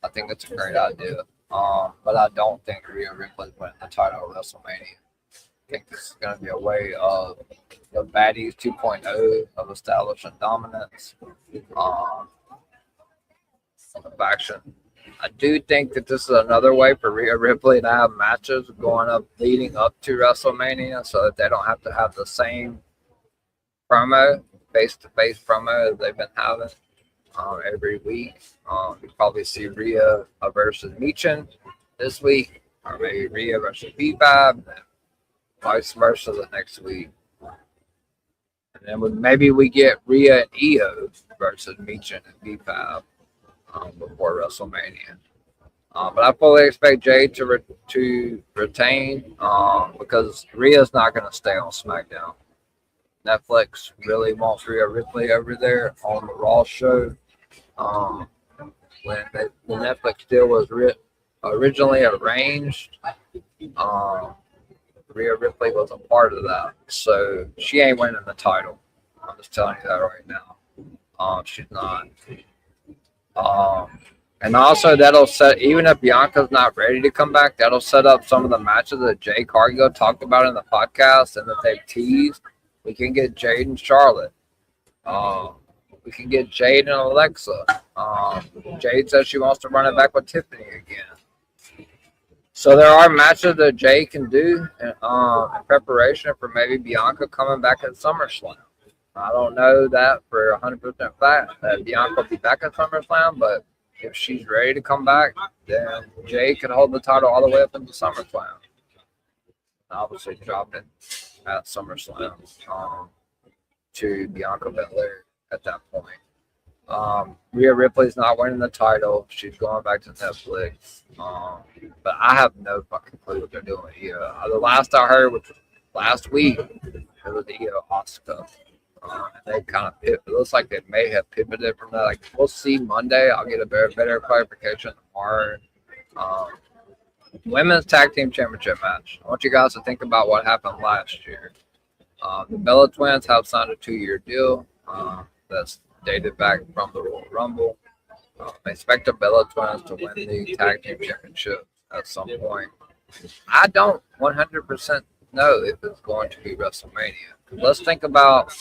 C: I think it's a great idea. But I don't think Rhea Ripley's winning the title at WrestleMania. I think this is going to be a way of the Baddies 2.0 of establishing dominance of the faction. I do think that this is another way for Rhea Ripley to have matches leading up to WrestleMania, so that they don't have to have the same promo, face-to-face promo as they've been having every week. You probably see Rhea versus Michin this week, or maybe Rhea versus B-Fab, and vice versa the next week. And then maybe we get Rhea and Io versus Michin and B-Fab before WrestleMania. But I fully expect Jade to retain because Rhea's not going to stay on SmackDown. Netflix really wants Rhea Ripley over there on the Raw show. When the Netflix deal was originally arranged, Rhea Ripley was a part of that, so she ain't winning the title. I'm just telling you that right now. She's not. And also that'll set, even if Bianca's not ready to come back, that'll set up some of the matches that Jade Cargill talked about in the podcast and that they've teased. We can get Jade and Charlotte. We can get Jade and Alexa. Jade says she wants to run it back with Tiffany again. So there are matches that Jade can do in preparation for maybe Bianca coming back at SummerSlam. I don't know that for 100% fact that Bianca will be back at SummerSlam, but if she's ready to come back, then Jay could hold the title all the way up into SummerSlam. Obviously, drop it at SummerSlam to Bianca Belair at that point. Rhea Ripley's not winning the title. She's going back to Netflix. But I have no fucking clue what they're doing here. The last I heard, which was last week, it was Io Asuka. They kind of it looks like they may have pivoted from that. Like, we'll see Monday. I'll get a better clarification tomorrow. Women's Tag Team Championship match. I want you guys to think about what happened last year. The Bella Twins have signed a 2-year deal that's dated back from the Royal Rumble. I expect the Bella Twins to win the Tag Team Championship at some point. I don't 100% know if it's going to be WrestleMania. Let's think about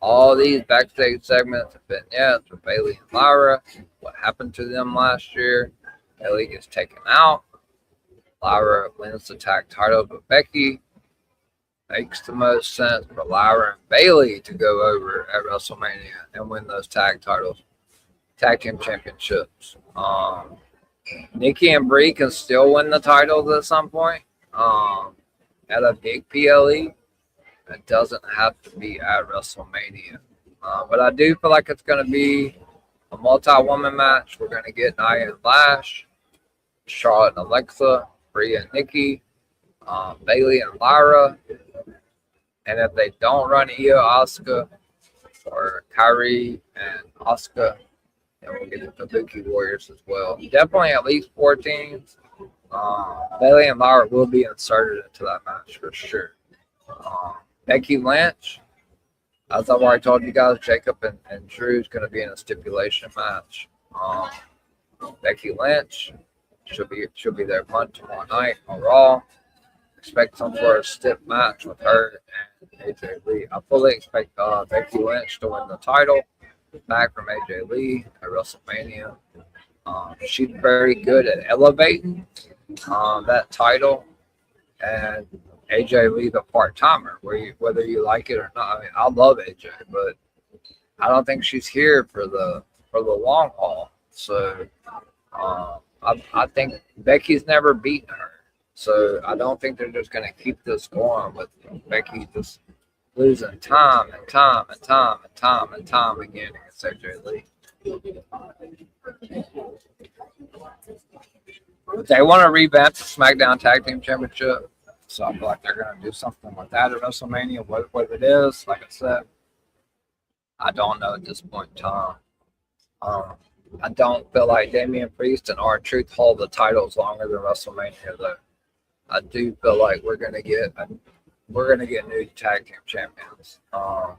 C: all these backstage segments and vignettes with Bayley and Lyra. What happened to them last year? Bayley gets taken out. Lyra wins the tag titles with Becky. Makes the most sense for Lyra and Bayley to go over at WrestleMania and win those tag titles, tag team championships. Nikki and Brie can still win the titles at some point at a big PLE. It doesn't have to be at WrestleMania. But I do feel like it's going to be a multi-woman match. We're going to get Nia and Lash, Charlotte and Alexa, Brie and Nikki, Bayley and Lyra. And if they don't run Io Asuka or Kairi and Asuka, then we'll get the Kabuki Warriors as well. Definitely at least 4 teams. Bayley and Lyra will be inserted into that match for sure. Becky Lynch, as I've already told you guys, Jacob and Drew is going to be in a stipulation match. Becky Lynch she'll be there Monday tomorrow night on Raw. Expect some sort of stiff match with her and AJ Lee. I fully expect Becky Lynch to win the title back from AJ Lee at WrestleMania. She's very good at elevating that title, and AJ Lee, the part-timer, whether you like it or not. I mean, I love AJ, but I don't think she's here for the long haul. So I think Becky's never beaten her. So I don't think they're just going to keep this going with Becky just losing time and time and time and time and time again against AJ Lee. But they want to revamp the SmackDown Tag Team Championship. So I feel like they're going to do something with that at WrestleMania. What it is, like I said, I don't know at this point in time. I don't feel like Damian Priest and R-Truth hold the titles longer than WrestleMania, though. I do feel like we're gonna get new tag team champions at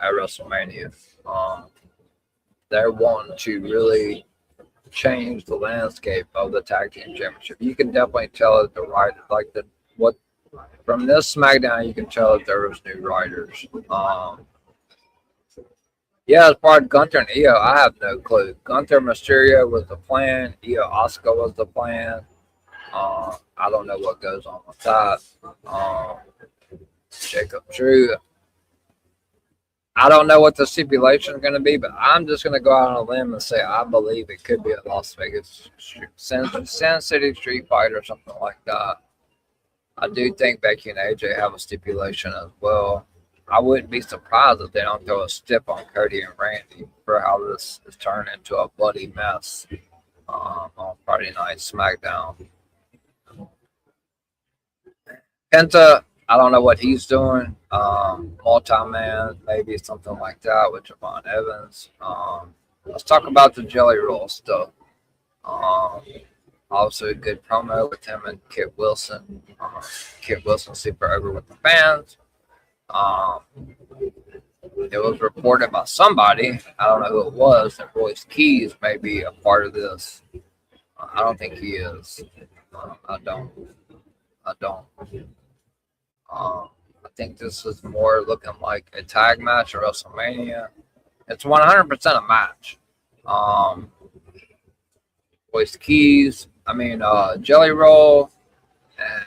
C: WrestleMania. They're wanting to really change the landscape of the tag team championship. You can definitely tell that the writers, from this SmackDown, you can tell that there was new writers. As far as Gunther and Io, I have no clue. Gunther Mysterio was the plan. Io Asuka was the plan. I don't know what goes on with that. Jacob Drew. I don't know what the stipulation is going to be, but I'm just going to go out on a limb and say I believe it could be a Las Vegas Sin City Street Fight or something like that. I do think Becky and AJ have a stipulation as well. I wouldn't be surprised if they don't throw a stiff on Cody and Randy for how this is turned into a bloody mess on Friday Night SmackDown. Penta, I don't know what he's doing. Multi-man, maybe something like that with Javon Evans. Let's talk about the Jelly Roll stuff. Also a good promo with him and Kit Wilson. Kit Wilson super over with the fans. It was reported by somebody, I don't know who it was, that Royce Keys may be a part of this. I don't think he is. I don't. I think this is more looking like a tag match at WrestleMania. It's 100% a match. Royce Keys, Jelly Roll, and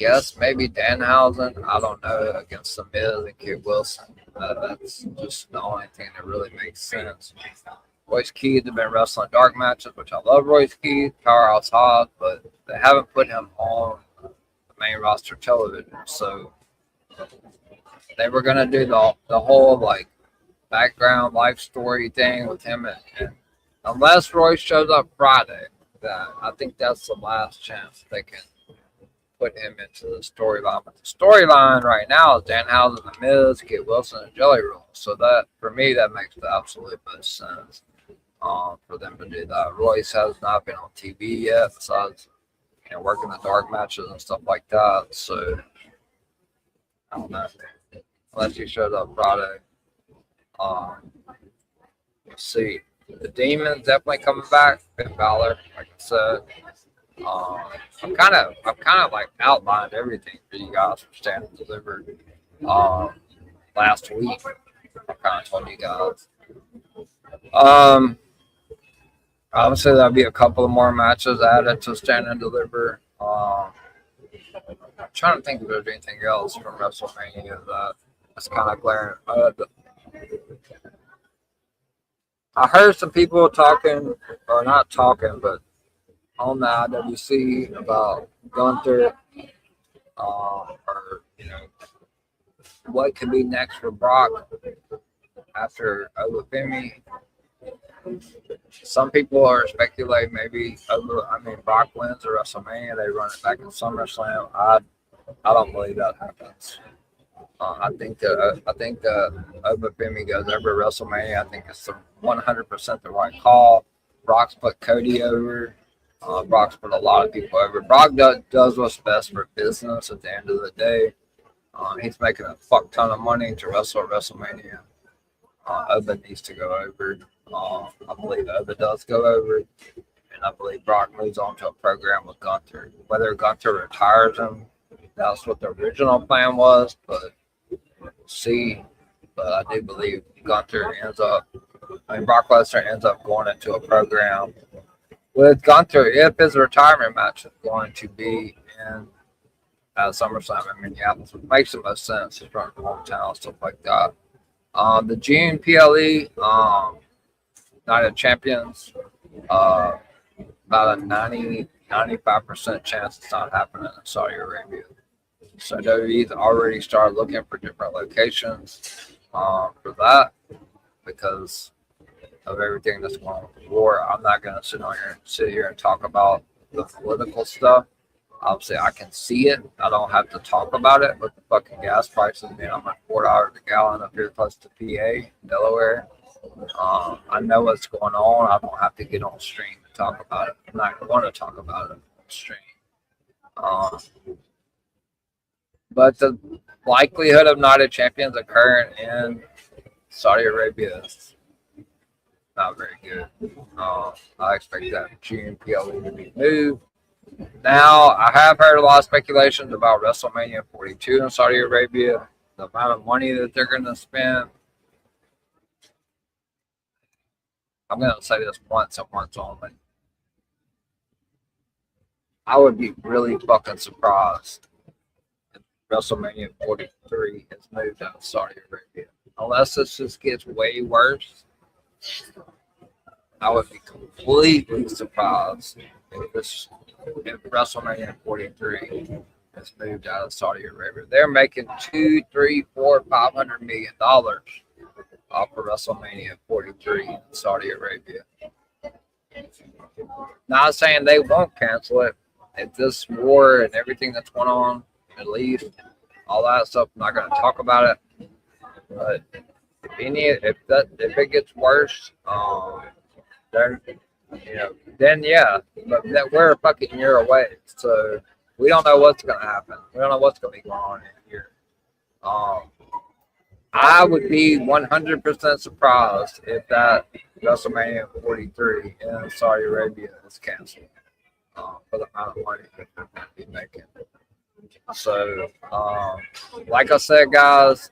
C: guess maybe Danhausen. I don't know, against The Miz and Kid Wilson. That's just the only thing that really makes sense. Royce Keith has been wrestling dark matches, which I love Royce Keith, Powerhouse Hobbs, but they haven't put him on the main roster television. So they were gonna do the whole like background life story thing with him, and unless Royce shows up Friday, that I think that's the last chance they can put him into the storyline. But the storyline right now is Danhausen, The Miz, Kid Wilson, and Jelly Roll. So that for me, that makes the absolute most sense. For them to do that. Royce has not been on TV yet, besides working the dark matches and stuff like that. So I don't know, unless he shows up Friday. We'll see. The Demons definitely coming back. Finn Balor, like I said. I've kind of like outlined everything for you guys for Stand and Deliver. Last week, I kind of told you guys. Obviously, there'll be a couple of more matches added to Stand and Deliver. I'm trying to think if there's anything else from WrestleMania that's kind of glaring. I heard some people talking, or not talking, but on the IWC about Gunther, or what could be next for Brock after Obafemi. Some people are speculating maybe Brock wins or WrestleMania, they run it back in SummerSlam. I don't believe that happens. I think Obafemi goes over WrestleMania. I think it's 100% the right call. Brock's put Cody over. Brock's put a lot of people over. Brock does what's best for business at the end of the day. He's making a fuck ton of money to wrestle at WrestleMania. Oba needs to go over. I believe Oba does go over, and I believe Brock moves on to a program with Gunther. Whether Gunther retires him, that's what the original plan was, but we'll see. But I do believe Brock Lesnar ends up going into a program with Gunther if his retirement match is going to be in SummerSlam in Minneapolis, which makes the most sense. He's from hometown, stuff like that. The June PLE, Night of Champions, about a 95% chance it's not happening in Saudi Arabia. So WWE's already started looking for different locations for that because of everything that's going on with the war. I'm not going to sit here and talk about the political stuff. Obviously, I can see it. I don't have to talk about it with the fucking gas prices being almost $4 a gallon up here close to PA, Delaware. I know what's going on. I don't have to get on stream to talk about it. I'm not going to talk about it on stream. But the likelihood of Night of Champions occurring in Saudi Arabia is not very good. I expect that June PLE to be moved. Now, I have heard a lot of speculations about WrestleMania 42 in Saudi Arabia, the amount of money that they're going to spend. I'm going to say this once and once only. I would be really fucking surprised if WrestleMania 43 is moved out of Saudi Arabia. Unless this just gets way worse, I would be completely surprised if WrestleMania 43 is moved out of Saudi Arabia. They're making $200, $300, $400, $500 million off of WrestleMania 43 in Saudi Arabia. Not saying they won't cancel it. If this war and everything that's going on, at least all that stuff, I'm not going to talk about it. But if it gets worse, then yeah. But we're a fucking year away, so we don't know what's going to happen. We don't know what's going to be going on in here. I would be 100% surprised if that WrestleMania 43 in Saudi Arabia is canceled for the amount of money that they're going to be making. So, like I said, guys,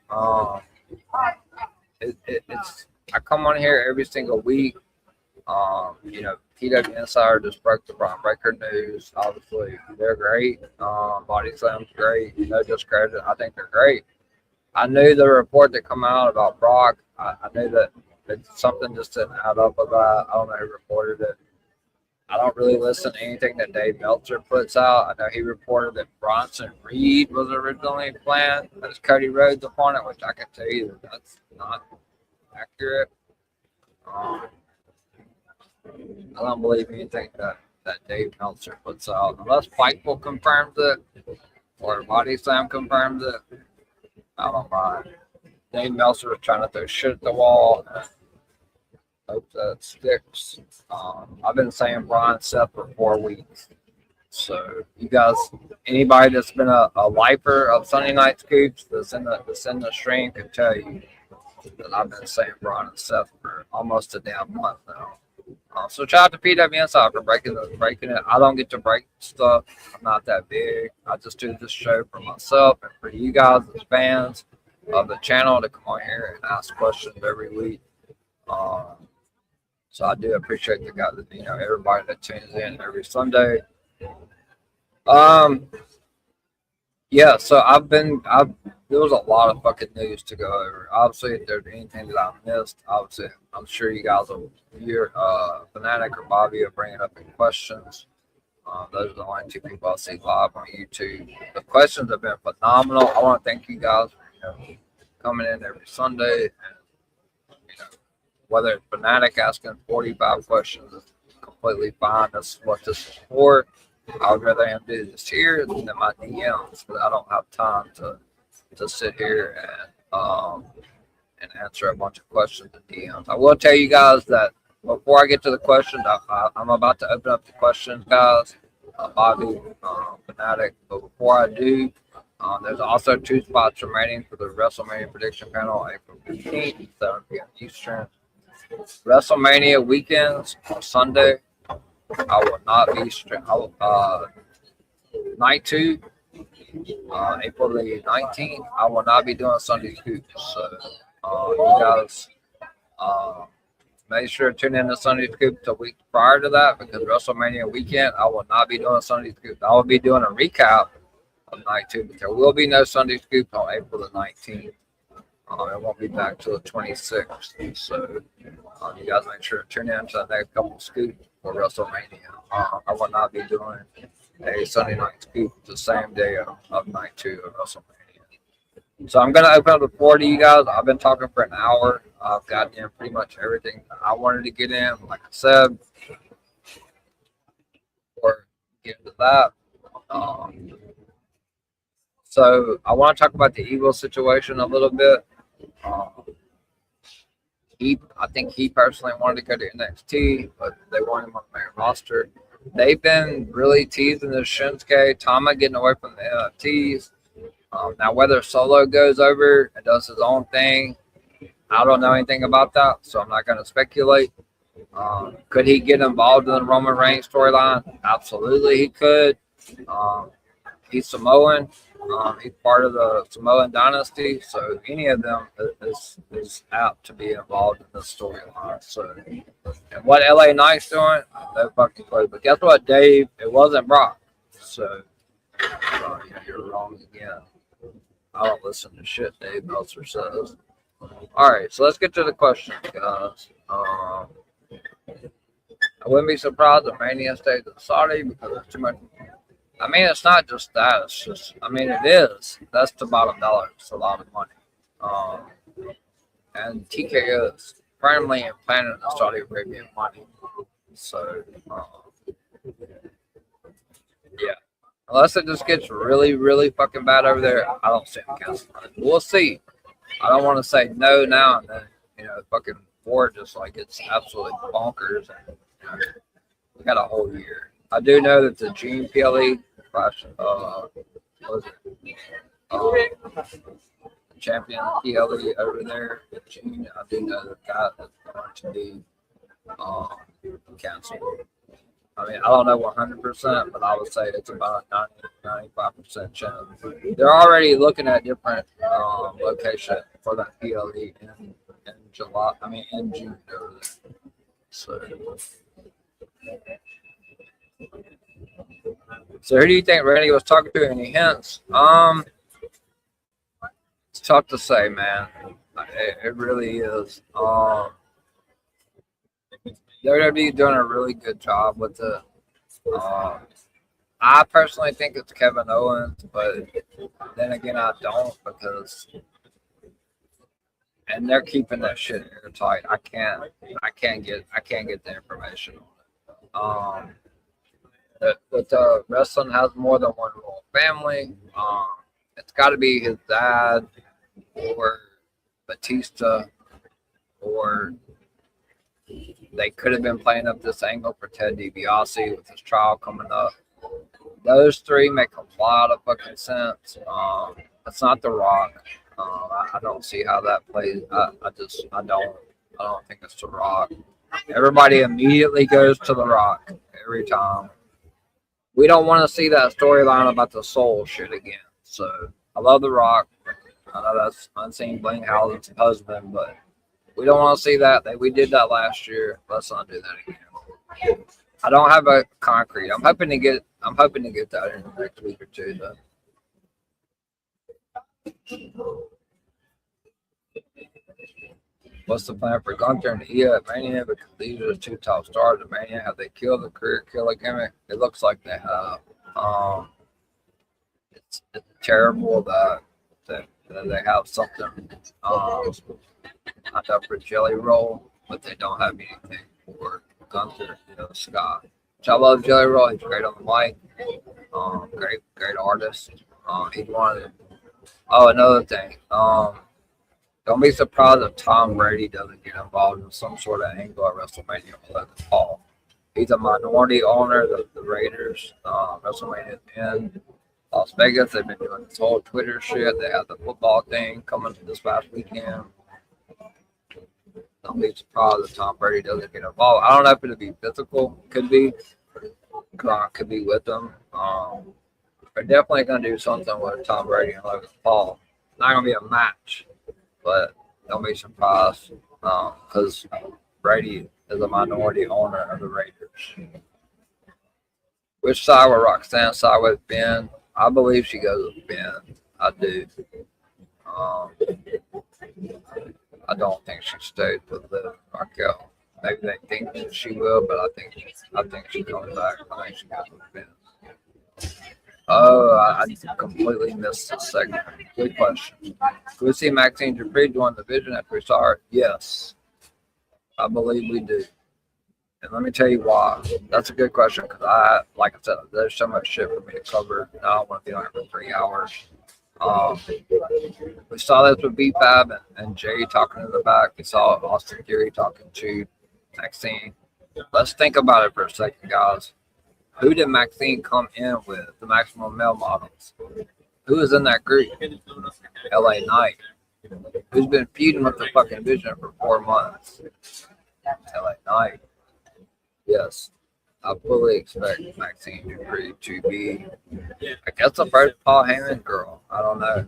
C: it's I come on here every single week You know, PW Insider just broke the Braun Breaker news. Obviously, they're great. Body Slam's great. No discredit. I think they're great. I knew the report that come out about Brock. I knew that something just didn't add up about it. I don't know who reported it. I don't really listen to anything that Dave Meltzer puts out. I know he reported that Bronson Reed was originally planned as Cody Rhodes' opponent, which I can tell you that that's not accurate. I don't believe anything that Dave Meltzer puts out. Unless Fightful confirms it or Body Slam confirms it, I don't mind. Dave Meltzer was trying to throw shit at the wall. And hope that sticks. I've been saying Brian Seth for 4 weeks. So you guys, anybody that's been a lifer of Sunday Night Scoops that's in the stream can tell you that I've been saying Brian and Seth for almost a damn month now. So shout out to PW Inside for breaking it. I don't get to break stuff. I'm not that big. I just do this show for myself and for you guys as fans of the channel to come on here and ask questions every week. So I do appreciate the guys, you know, everybody that tunes in every Sunday. Yeah, so there was a lot of fucking news to go over. Obviously, if there's anything that I missed, obviously, I'm sure you guys will hear Fanatic or Bobby will bring it up in questions. Those are the only two people I see live on YouTube. The questions have been phenomenal. I want to thank you guys for, you know, coming in every Sunday. And, you know, whether it's Fanatic asking 45 questions is completely fine. That's what this is for. I would rather him do this here than my DMs, but I don't have time to sit here and answer a bunch of questions in DMs. I will tell you guys that before I get to the questions, I'm about to open up the questions, guys. Bobby, Fanatic, but before I do, there's also 2 spots remaining for the WrestleMania prediction panel, April 15th, 7 p.m. Eastern. WrestleMania weekends on Sunday, I will not be night 2, April the 19th. I will not be doing Sunday Scoops. So you guys make sure to tune in to Sunday Scoop the week prior to that, because WrestleMania weekend I will not be doing Sunday Scoop. I will be doing a recap of night 2, but there will be no Sunday Scoop on April the 19th. It won't be back till the 26th. So you guys make sure to tune in to the next couple of scoops for WrestleMania. I will not be doing a Sunday night scoop the same day of night 2 of WrestleMania. So I'm going to open up the floor to you guys. I've been talking for an hour. I've gotten in pretty much everything that I wanted to get in. Like I said, or get into that. So I want to talk about the Eagle situation a little bit. I think he personally wanted to go to NXT, but they want him on the main roster. They've been really teasing the Shinsuke Tama getting away from the NFTs. Now, whether Solo goes over and does his own thing, I don't know anything about that, so I'm not going to speculate. Could he get involved in the Roman Reigns storyline? Absolutely, he could. He's Samoan. He's part of the Samoan dynasty, so any of them is apt to be involved in this storyline. So, and what LA Knight's doing, no fucking clue. But guess what, Dave? It wasn't Brock. So, you're wrong again. I don't listen to shit Dave Meltzer says. All right, so let's get to the questions, guys. I wouldn't be surprised if Mania stays in Saudi because there's too much. I mean, it's not just that. It's just, I mean, it is. That's the bottom dollar. It's a lot of money. And TKO is firmly implanted in the Saudi Arabian money. So, yeah. Unless it just gets really, really fucking bad over there, I don't see him canceling it. We'll see. I don't want to say no now and then, fucking Ford just like it's absolutely bonkers. And, we got a whole year. I do know that the Gene PLE champion PLE over there, Gene, I do know that is going to be canceled. I mean, I don't know 100%, but I would say it's about a 90-95% chance. They're already looking at different location for that PLE in July. I mean, in June over there. So who do you think Randy was talking to? Any hints? It's tough to say, man. It really is. WWE doing a really good job with it. I personally think it's Kevin Owens, but then again, I don't because, and they're keeping that shit airtight. I can't get the information on it. But wrestling has more than one royal family. It's got to be his dad or Batista, or they could have been playing up this angle for Ted DiBiase with his trial coming up. Those three make a lot of fucking sense. It's not The Rock. I don't see how that plays. I don't think it's The Rock. Everybody immediately goes to The Rock every time. We don't want to see that storyline about the soul shit again. So I love The Rock. I know that's Unseen Blinghausen's husband, but we don't want to see that. We did that last year. Let's not do that again. I don't have a concrete. I'm hoping to get that in the next week or two, though. What's the plan for Gunther and Io at Mania? Because these are the two top stars of Mania. Have they killed the career killer gimmick? It looks like they have. It's terrible that they have something up for Jelly Roll, but they don't have anything for Gunther, Scott. Which I love Jelly Roll. He's great on the mic. Great artist. He's one of the. Oh, another thing. Don't be surprised if Tom Brady doesn't get involved in some sort of angle at WrestleMania with Logan Paul. He's a minority owner of the Raiders. WrestleMania in Las Vegas. They've been doing this whole Twitter shit. They have the football thing coming this past weekend. Don't be surprised if Tom Brady doesn't get involved. I don't know if it'll be physical. Could be. Gronk could be with them. They're definitely going to do something with Tom Brady and Logan Paul. Not going to be a match, but don't be surprised because Brady is a minority owner of the Raiders. Which side will Roxanne side with Ben? I believe she goes with Ben. I do. I don't think she stays with Liv Raquel. Maybe they think that she will, but I think she comes back. I think she goes with Ben. Oh, I completely missed this segment. Good question. Could we see Maxine Dupree join the Vision after we saw her? Yes. I believe we do. And let me tell you why. That's a good question because like I said, there's so much shit for me to cover. Now I want to be on it for 3 hours. We saw this with B-Fab and Jay talking in the back. We saw Austin Theory talking to Maxine. Let's think about it for a second, guys. Who did Maxine come in with? The Maximum Male Models. Who was in that group? LA Knight. Who's been feuding with the fucking Vision for 4 months? LA Knight. Yes. I fully expect Maxine Dupree to be, I guess, the first Paul Heyman girl. I don't know.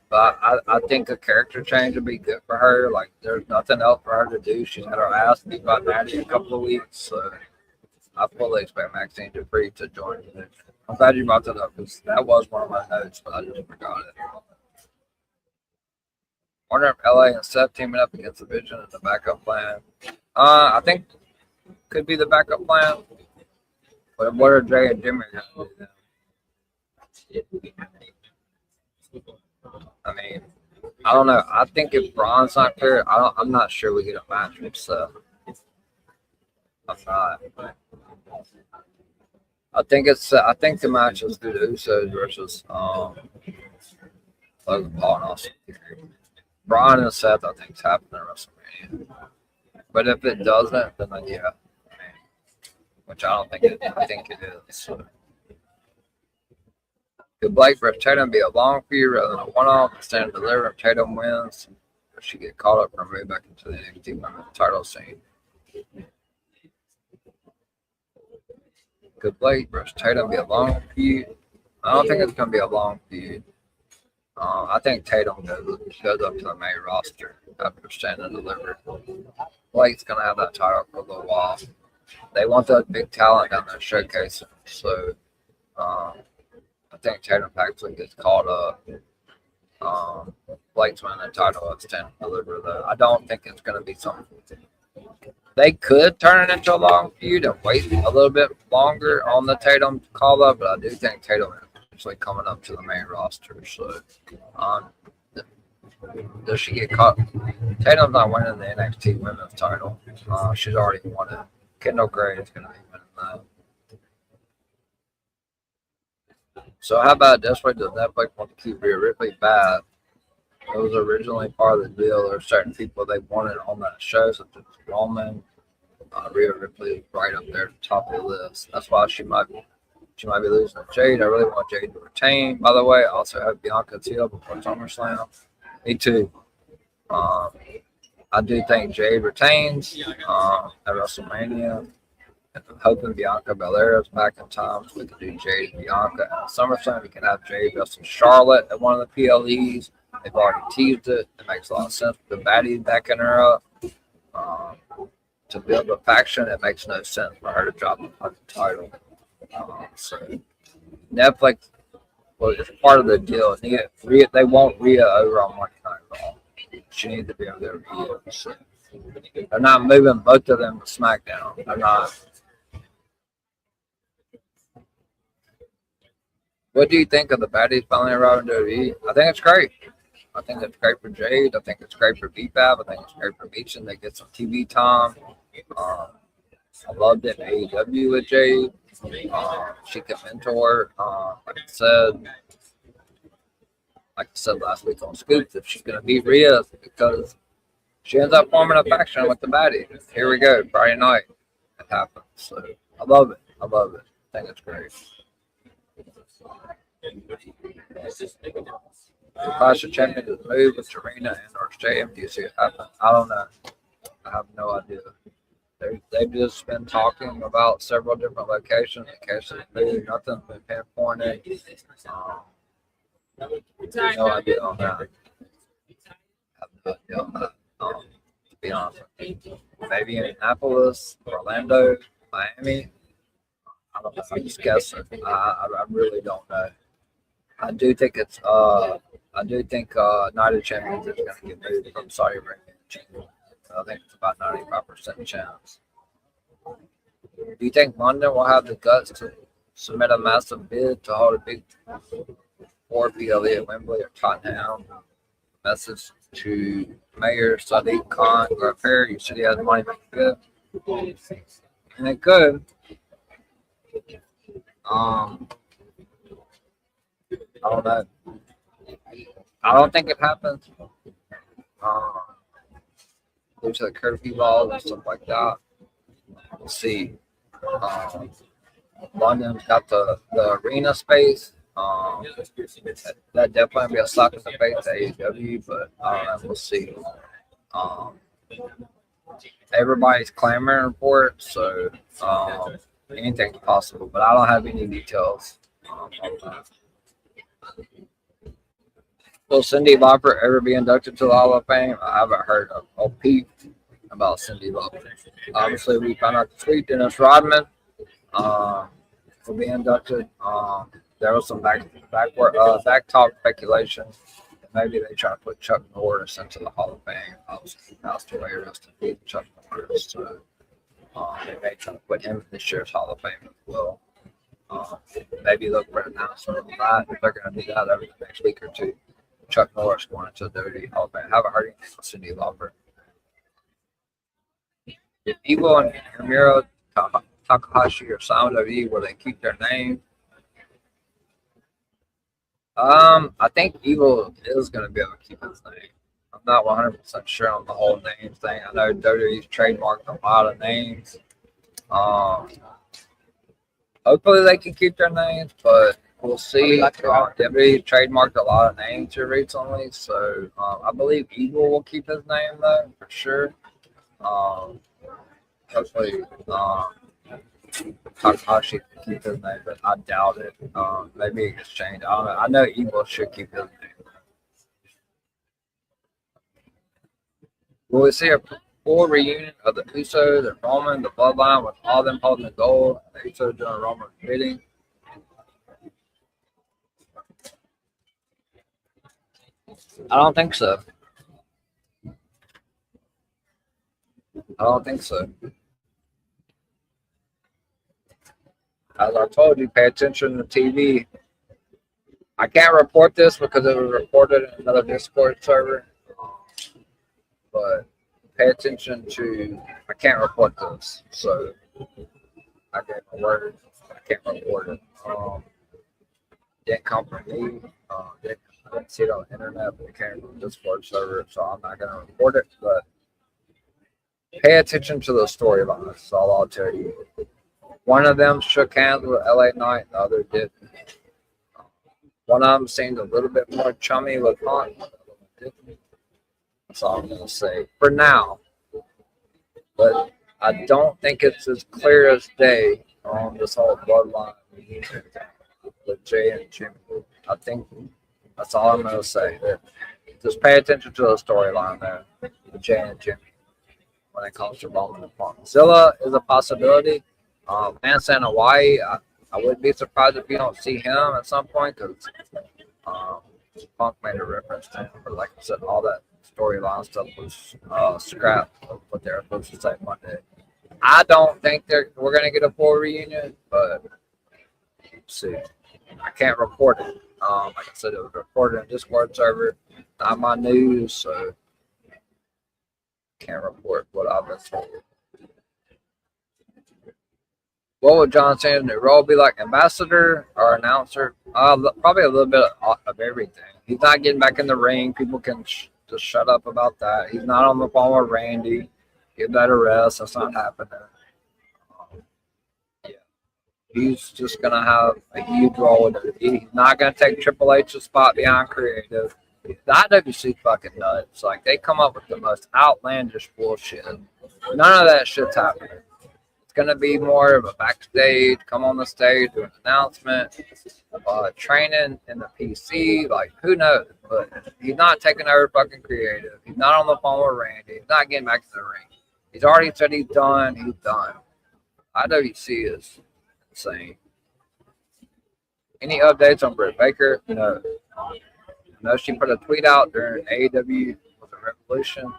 C: But I think a character change would be good for her. Like, there's nothing else for her to do. She's had her ass beat by Natty in a couple of weeks. So I fully expect Maxine Dupree to join the Vision. I'm glad you brought that up because that was one of my notes, but I just forgot it. Wonder if LA and Seth teaming up against the Vision is the backup plan. I think could be the backup plan. But what are Jay and Jimmy going to do then? I mean, I don't know. I think if Braun's not clear, I'm not sure we get a match with Seth. I'm not. I think the match is through the Usos versus Logan Paul and Austin Theory. Braun and Seth, I think, is happening at WrestleMania. But if it doesn't, then yeah. Which I don't think it. I think it is. So. Could Blake versus Tatum be a long feud rather than a one-off? Instead of delivering, if Tatum wins, or she get caught up and moved back into the NXT Women's title scene. Could Blake versus Tatum be a long feud? I don't think it's going to be a long feud. I think Tatum goes up to the main roster after Stand and Deliver. Blake's gonna have that title for a little while. They want that big talent down there showcasing. So I think Tatum actually gets called up. Blake's winning the title at Stand and Deliver though. I don't think it's gonna be something. They could turn it into a long feud and wait a little bit longer on the Tatum call up, but I do think Tatum is actually coming up to the main roster. So, does she get caught? Tatum's not winning the NXT Women's title. She's already won it. Kendall Gray is going to be winning that. So, how about this way? Does Netflix want to keep Rhea Ripley bad? It was originally part of the deal. There are certain people they wanted on that show, such as Roman. Rhea Ripley is right up there at the top of the list. That's why she might be losing to Jade. I really want Jade to retain. By the way, I also have Bianca Teal before SummerSlam. Me too. I do think Jade retains at WrestleMania. And I'm hoping Bianca Belair is back in time so we can do Jade and Bianca at SummerSlam. We can have Jade wrestle Charlotte at one of the PLEs. They've already teased it. It makes a lot of sense. The baddie backing her up to build a faction. It makes no sense for her to drop the fucking title. So Netflix, well, it's part of the deal. They want Rhea over on Monday Night Raw. She needs to be over there with Rhea. So they're not moving both of them to SmackDown. They're not. What do you think of the baddies finally arriving to WWE? I think it's great. I think it's great for Jade. I think it's great for BFAB. I think it's great for Meechin. They get some TV time. I loved it in AEW with Jade. She can mentor. Like I said last week on Scoops, if she's going to beat Rhea, because she ends up forming a faction with the baddie. Here we go, Friday night. It happens. So I love it. I think it's great. The Clash of Champions is moved with Serena and or Stadium. Do you see it happen? I don't know. I have no idea. They've just been talking about several different locations in case of the move. Nothing's been pinpointed. No idea on that. I have no idea on that. To be honest with you. Maybe Indianapolis, Orlando, Miami. I don't know. I'm just guessing. I really don't know. I do think Night of Champions is going to get moved from Saudi Arabia. I think it's about 95% chance. Do you think London will have the guts to submit a massive bid to hold a big 4 PLE at Wembley or Tottenham? Message to Mayor Sadiq Khan Garper. You said he has money to good. And it could. I don't know. I don't think it happens. Due to the curfew laws and stuff like that. We'll see. London's got the arena space. That definitely be a slap in the face to AEW, but I don't know. We'll see. Everybody's clamoring for it, so anything's possible, but I don't have any details on that. Will Cyndi Lauper ever be inducted to the Hall of Fame? I haven't heard a peep about Cyndi Lauper. Obviously, we found out this week Dennis Rodman will be inducted. There was some back talk speculation that maybe they try to put Chuck Norris into the Hall of Fame. Obviously, he passed away, rest in peace, Chuck Norris. So they may try to put him in this year's Hall of Fame as well. Maybe look for an announcement on that if they're going to do that over the next week or two. Chuck Norris going into the WWE Hall of Fame. I haven't heard anything from Cyndi Lauper. If Evil and Himuro Takahashi are signed with WWE, will they keep their name? I think Evil is going to be able to keep his name. I'm not 100% sure on the whole name thing. I know WWE's trademarked a lot of names. Hopefully they can keep their names, but we'll see. WWE trademarked a lot of names here recently, so I believe Evil will keep his name though for sure. Hopefully Takahashi can keep his name, but I doubt it. Maybe it gets changed. I don't know. I know Evil should keep his name. Will we see a full reunion of the Usos and Roman, the Bloodline, with all of them holding the gold, and the Usos doing Roman's bidding? I don't think so. I don't think so. As I told you, pay attention to TV. I can't report this because it was reported in another Discord server. But pay attention to, I can't report this. So I gave my word. I can't report it. Didn't come from me. I didn't see it on the internet, but it came from the Discord server. So I'm not going to report it. But pay attention to the storylines. That's all I'll tell you. One of them shook hands with LA Knight, the other didn't. One of them seemed a little bit more chummy with Punk. That's all I'm going to say for now. But I don't think it's as clear as day on this whole Bloodline with Jay and Jimmy. I think that's all I'm going to say. Just pay attention to the storyline there with Jay and Jimmy when it comes to Roman and Punk. Zilla is a possibility. Lance in Hawaii, I wouldn't be surprised if you don't see him at some point because Punk made a reference to him. But like I said, all that storyline stuff was scrapped of what they were supposed to say Monday. I don't think we're going to get a full reunion, but let's see. I can't report it. Like I said, it was reported in Discord server, not my news, so can't report what I've been told. What would John Cena's new role be like? Ambassador or announcer? Probably a little bit of everything. He's not getting back in the ring. People can just shut up about that. He's not on the phone with Randy. Give that a rest. That's not happening. Yeah. He's just going to have a huge role with it. He's not going to take Triple H's spot behind creative. The IWC fucking nuts. Like, they come up with the most outlandish bullshit. None of that shit's happening. Going to be more of a backstage, come on the stage, do an announcement, training in the PC, like who knows? But he's not taking over fucking creative. He's not on the phone with Randy. He's not getting back to the ring. He's already said he's done. He's done. IWC is insane. Any updates on Britt Baker? No. No, she put a tweet out during AEW with the Revolution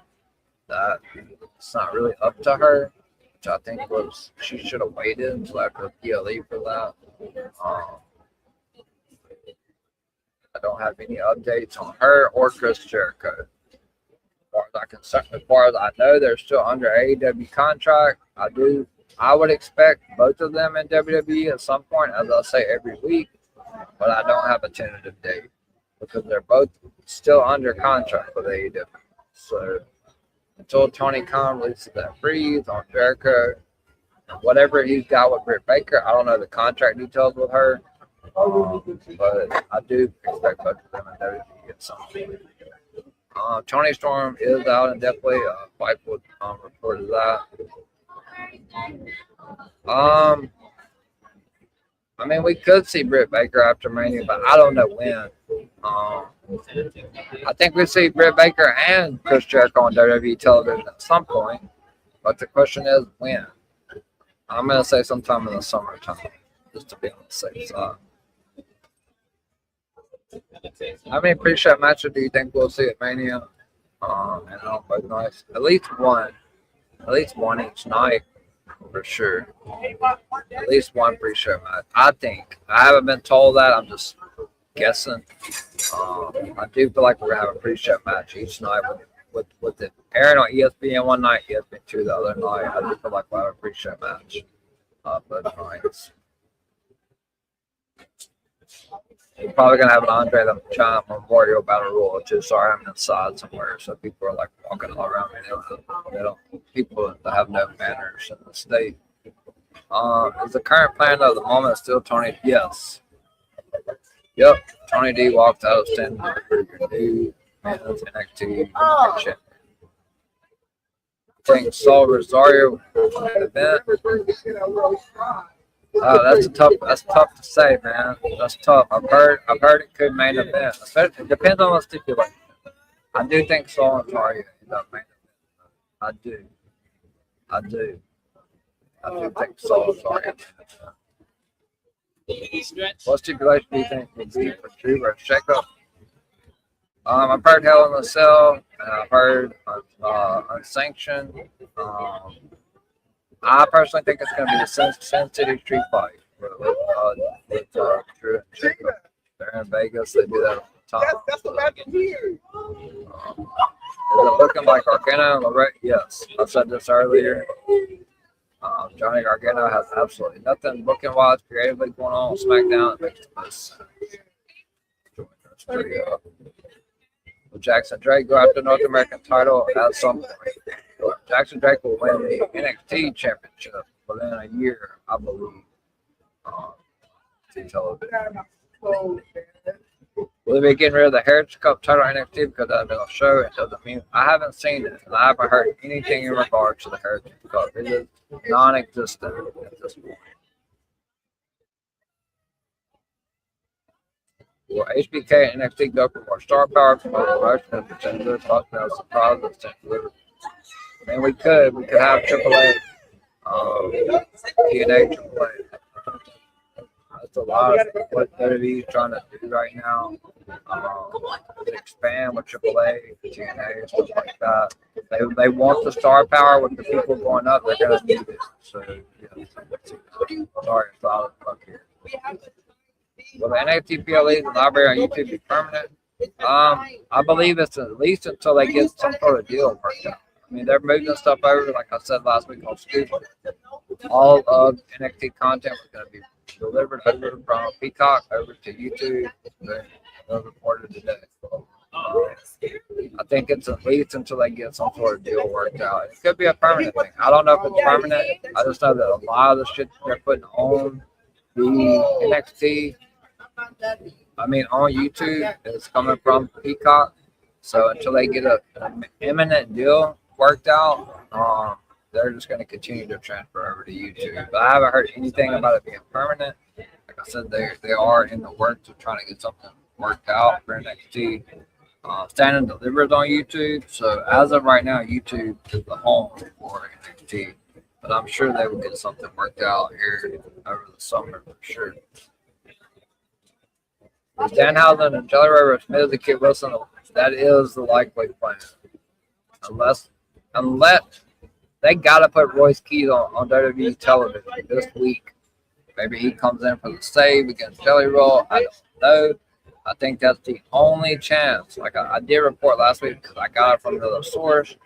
C: that it's not really up to her. I think was she should have waited until after PLE for that. I don't have any updates on her or Chris Jericho. As far as I know, they're still under AEW contract. I would expect both of them in WWE at some point, as I say every week, but I don't have a tentative date because they're both still under contract with AEW. So until Tony Khan releases that freeze on Jericho, whatever he's got with Britt Baker, I don't know the contract details with her, but I do expect both of them in WWE at some point. Tony Storm is out and definitely Fight would reported that. I mean, we could see Britt Baker after Mania, but I don't know when. I think we see Britt Baker and Chris Jericho on WWE television at some point, but the question is when. I'm going to say sometime in the summertime, just to be on the safe side. How many pre-show matches do you think we'll see at Mania? And on both nights? At least one each night, for sure. At least one pre-show match. I think. I haven't been told that. I'm just guessing. I do feel like we're gonna have a pre-show match each night with it airing on ESPN one night, ESPN2 the other night. I do feel like we'll have a pre-show match both nights. We're probably gonna have an Andre the Giant Memorial Battle Royal too. Sorry, I'm inside somewhere, so people are like walking all around me. They don't people that have no manners in the state. Is the current plan of the moment still Tony? Yes. Yep. Tony D walked out of standing for your new NXT champion. I think Saul Rosario event. That's tough to say, man. That's tough. I've heard it could main event. It depends on the stipulation. I do think Saul and Rosario end up main I do. I do think Sauls are in there. What stipulation do you think would be for Drew versus Jacob? I've heard Hell in a Cell, and I've heard Unsanctioned. I personally think it's going to be the Sin City Street Fight with Drew and Jacob. They're in Vegas. They do that all the time.
D: That's what happened here.
C: Is it looking like Gargano and Lorette? Yes. I said this earlier. Johnny Gargano has absolutely nothing booking-wise, creatively going on SmackDown. It makes the most sense. Will Jackson Drake go after the North American title at some point? Jackson Drake will win the NXT championship within a year, I believe. Television. Will they be getting rid of the Heritage Cup title on NXT because that's been a show? It doesn't mean I haven't seen it, and I haven't heard anything in regards to the Heritage Cup. It is non-existent at this point. Will HBK and NXT go for more star power from the promotion and pretender? Talk about surprise and I mean, we could have AAA, TNA, AAA. That's a lot of what WWE is trying to do right now. To expand with AAA, TNA, stuff like that. They want the star power with the people going up. They're gonna need it. So yeah. Sorry, it's loud as fuck here. Will the NXT PLEs and library on YouTube be permanent? I believe it's at least until they get some sort of deal worked out. I mean, they're moving stuff over, like I said last week on Scoop. All of NXT content was going to be delivered over from Peacock over to YouTube. They're reported today. I think it's at least until they get some sort of deal worked out. It could be a permanent thing. I don't know if it's permanent. I just know that a lot of the shit they're putting on the NXT, on YouTube, is coming from Peacock. So until they get an imminent deal worked out, they're just going to continue to transfer over to YouTube. But I haven't heard anything about it being permanent. Like I said, they are in the works of trying to get something worked out for NXT. Standing delivers on YouTube. So as of right now, YouTube is the home for NXT. But I'm sure they will get something worked out here over the summer for sure. Is Danhausen and Jelly Roll versus Miz and Kid Wilson? That is the likely plan. Unless they gotta put Royce Keys on WWE television this week. Maybe he comes in for the save against Jelly Roll. I don't know. I think that's the only chance. Like I did report last week because I got it from another source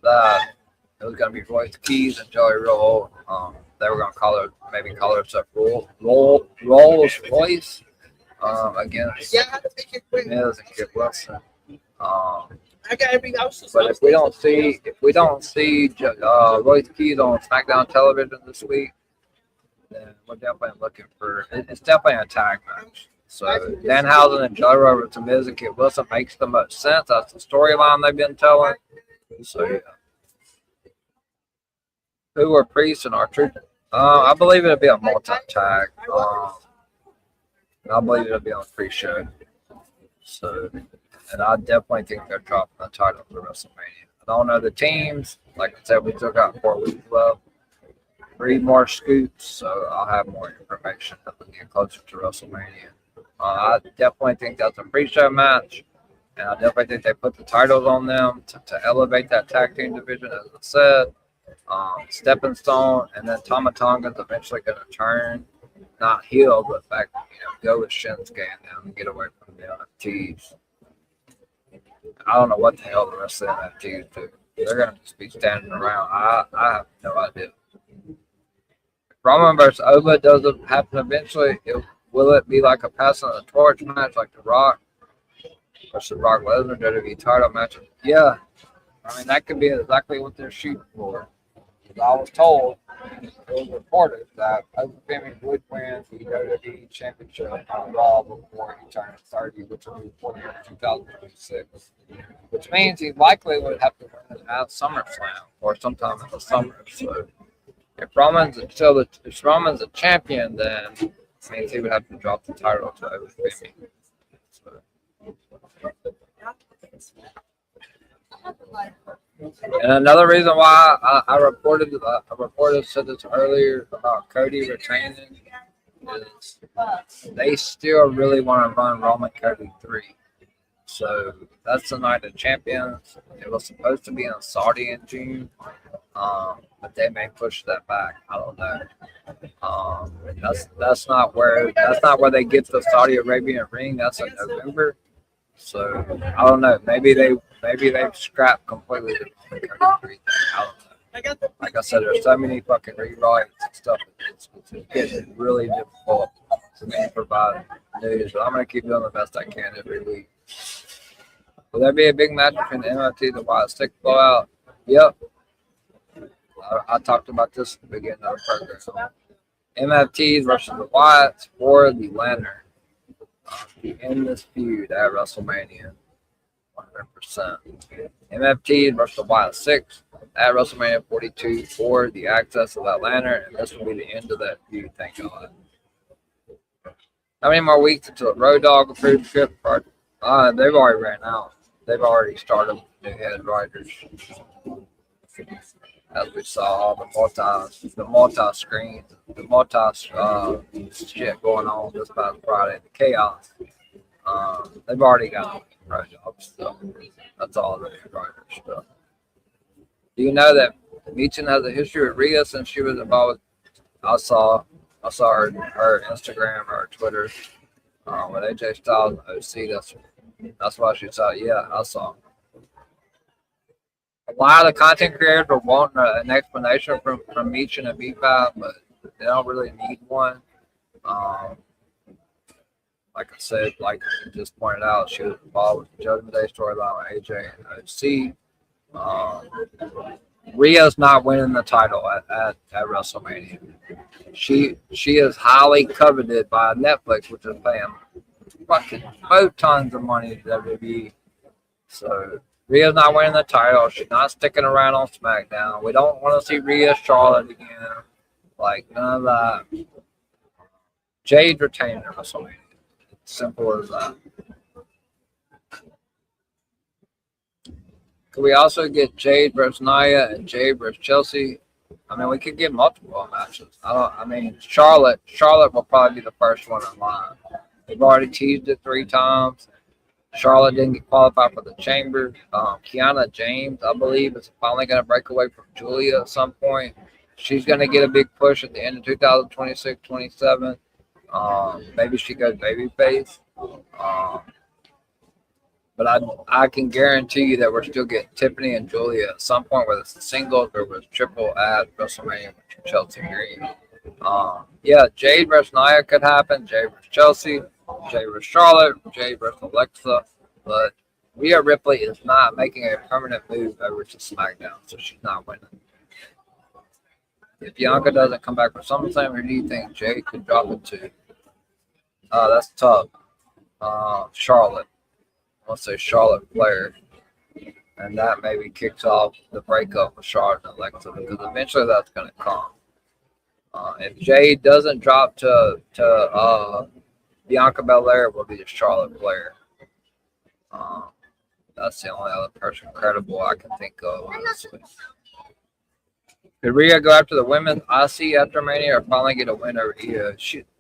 C: that it was gonna be Royce Keys and Jelly Roll. They were gonna call it Rolls Royce against Miz and Kid Wilson. But if we don't see Royce Keys on SmackDown television this week, then we're definitely looking for. It's definitely a tag match. So Danhausen and Jelly Roll to Miz and Kid Wilson makes the most sense. That's the storyline they've been telling. So yeah. Who are Priest and R-Truth? I believe it'll be a multi-tag. I believe it'll be on the pre-show. So, and I definitely think they're dropping the title for WrestleMania. I don't know the teams. Like I said, we still got 4 weeks left. 3 more scoops, so I'll have more information as we get closer to WrestleMania. I definitely think that's a pre-show match, and I definitely think they put the titles on them to elevate that tag team division, as I said. Stepping Stone, and then Tama Tonga's eventually going to turn, not heel, but back, go with Shinsuke and them and get away from the NFTs. I don't know what the hell the rest of the NFTs do. They're going to just be standing around. I have no idea. If Roman versus Oba doesn't happen eventually, will it be like a passing of the torch match like The Rock versus Brock Lesnar WWE title match? Yeah. I mean, that could be exactly what they're shooting for. I was told, it was reported that Oba Femi would win the WWE Championship on Raw before he turned 30, which will be before 2026. Which means he likely would have to win it at SummerSlam or sometime in the summer. So if Roman's a champion, then it means he would have to drop the title to Oba Femi. So. And another reason why I reported said this earlier about Cody retaining is they still really want to run Roman Cody 3. So that's the Night of Champions. It was supposed to be in Saudi in June, but they may push that back. I don't know. That's not where they get the Saudi Arabian ring. That's in November. So I don't know. Maybe they've scrapped completely the Roman Cody 3 thing. I don't know. Like I said, there's so many fucking rewrites and stuff. It's getting really difficult for me to provide news. But I'm gonna keep doing the best I can every week. Will there be a big match between the MFT and the Wyatt Stick blowout? Yep. I talked about this at the beginning of the program. MFTs versus the Wyatts for the Lantern. To end this feud at WrestleMania. 100%. MFTs versus the Wyatt 6 at WrestleMania 42 for the access of that lantern, and this will be the end of that feud, thank God. How many more weeks until the Road Dogg approved trip? They've already ran out. They've already started new head writers. As we saw, the multi-screens, the shit going on this past Friday, the chaos. They've already got Road Dogg stuff. That's all the new writer stuff. Do you know that Michin has a history with Rhea since she was involved? I saw her Instagram or Twitter with AJ Styles and OC. That's why she saw. Yeah, I saw. A lot of the content creators were wanting an explanation from Michin and B5, but they don't really need one. Like I said, like you just pointed out, she was involved with the Judgment Day storyline with AJ and OC. Rhea's not winning the title at WrestleMania. She is highly coveted by Netflix, which is paying fucking tons of money to WWE. So Rhea's not winning the title. She's not sticking around on SmackDown. We don't want to see Rhea Charlotte again. Like none of that. Jade retained at WrestleMania. Simple as that. Could we also get Jade versus Nia and Jade versus Chelsea? I mean, we could get multiple matches. Charlotte will probably be the first one in line. They've already teased it 3 times. Charlotte didn't get qualified for the Chamber. Kiana James, I believe, is finally going to break away from Julia at some point. She's going to get a big push at the end of 2026-27. Maybe she goes babyface. But I can guarantee you that we're still getting Tiffany and Julia at some point, whether it's singles or it's triple at WrestleMania with Chelsea Green. Yeah, Jade versus Nia could happen. Jade versus Chelsea. Jade versus Charlotte. Jade versus Alexa. But Rhea Ripley is not making a permanent move over to SmackDown, so she's not winning. If Bianca doesn't come back for SummerSlam, who do you think Jade could drop it to? That's tough. Charlotte. Let's say Charlotte Flair, and that maybe kicks off the breakup with Charlotte and Alexa, because eventually that's going to come. If Jade doesn't drop to Bianca Belair, it will be Charlotte Flair. That's the only other person credible I can think of, honestly. Could Rhea go after the women's IC after Mania or finally get a win over Io?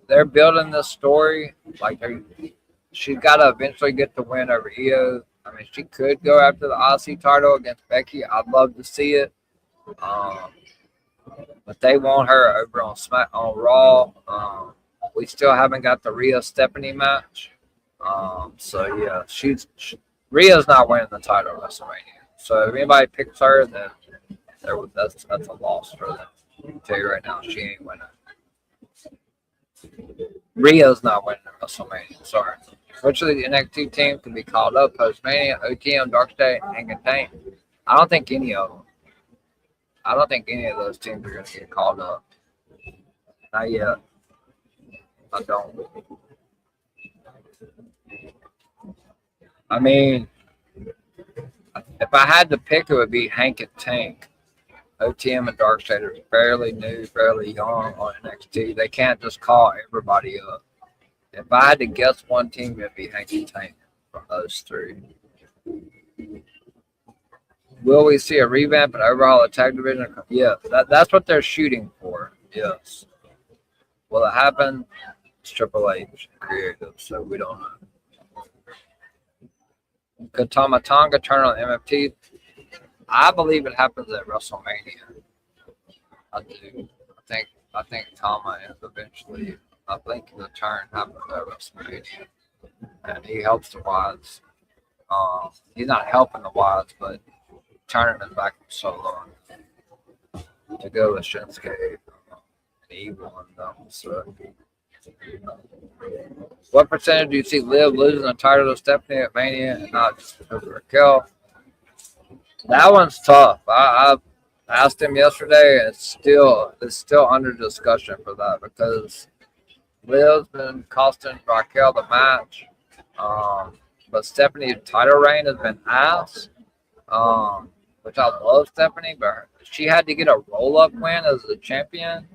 C: They're building this story like she's got to eventually get the win over Io. I mean, she could go after the IC title against Becky. I'd love to see it. But they want her over on Raw. We still haven't got the Rhea Stephanie match. So yeah, Rhea's not winning the title at WrestleMania. So if anybody picks her, then that's a loss for them. I can tell you right now, she ain't winning. Rhea's not winning at WrestleMania. Sorry. Which of the NXT teams can be called up post-Mania? OTM, Darkseid, and Contain? I don't think any of them. I don't think any of those teams are going to get called up. Not yet. I don't. I mean, if I had to pick, it would be Hank and Tank. OTM and Darkseid are fairly new, fairly young on NXT. They can't just call everybody up. If I had to guess one team, it'd be Hank and Tank from those 3. Will we see a revamp and overhaul the tag division? Yeah, that's what they're shooting for. Yes. Will it happen? It's Triple H creative, so we don't know. Could Tama Tonga turn on MFT? I believe it happens at WrestleMania. I do. I think Tama is eventually. I think the turn happens at WrestleMania, and he helps the Wyatts. He's not helping the Wyatts, but turning his back so long to go with Shinsuke. He won them. So, what percentage do you see Liv losing the title to Stephanie at Mania and not just because of Raquel? That one's tough. I asked him yesterday, and it's still under discussion for that because Liv's been costing Raquel the match, but Stephanie's title reign has been ass. Which I love Stephanie, but she had to get a roll-up win as the champion,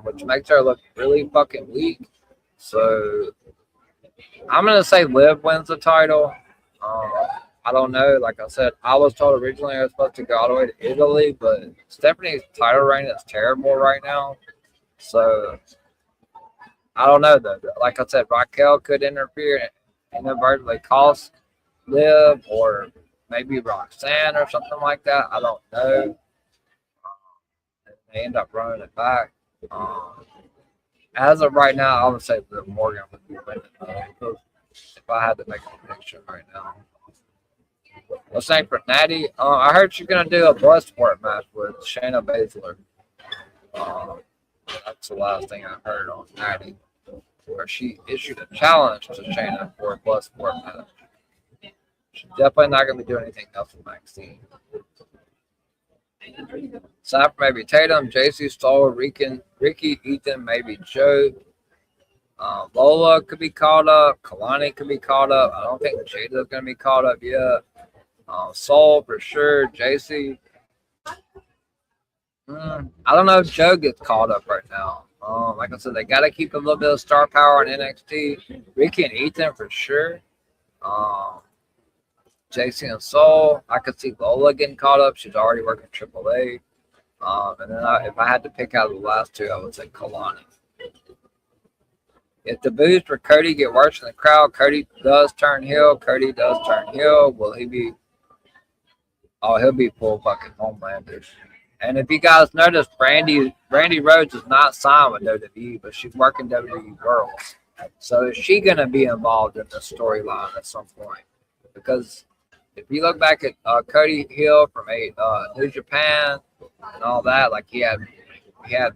C: which makes her look really fucking weak. So I'm gonna say Liv wins the title. I don't know. Like I said, I was told originally I was supposed to go all the way to Italy, but Stephanie's title reign is terrible right now. So I don't know though. Like I said, Raquel could interfere and inadvertently cost Liv, or maybe Roxanne or something like that. I don't know. They end up running it back. As of right now, I would say Liv Morgan would be winning. If I had to make a prediction right now. What's name for Natty? I heard she's gonna do a Bloodsport match with Shayna Baszler. That's the last thing I heard on Natty, where she issued a challenge to Shayna for a Bloodsport match. She's definitely not going to be doing anything else with Maxine. Sign for maybe Tatum, JC Stoll, Ricky, Ethan, maybe Joe. Lola could be called up. Kalani could be called up. I don't think Jada's going to be called up yet. Soul for sure. JC. I don't know if Joe gets called up right now. Like I said, they got to keep a little bit of star power on NXT. Ricky and Ethan for sure. JC and Soul, I could see Lola getting caught up. She's already working AAA. And then if I had to pick out the last two, I would say Kalani. If the boost for Cody get worse in the crowd, Cody does turn heel. Will he be? Oh, he'll be full fucking Homelander. And if you guys notice, Brandy Rhodes is not signed with WWE, but she's working WWE World. So is she going to be involved in the storyline at some point? Because if you look back at Cody Hill from New Japan and all that, like he had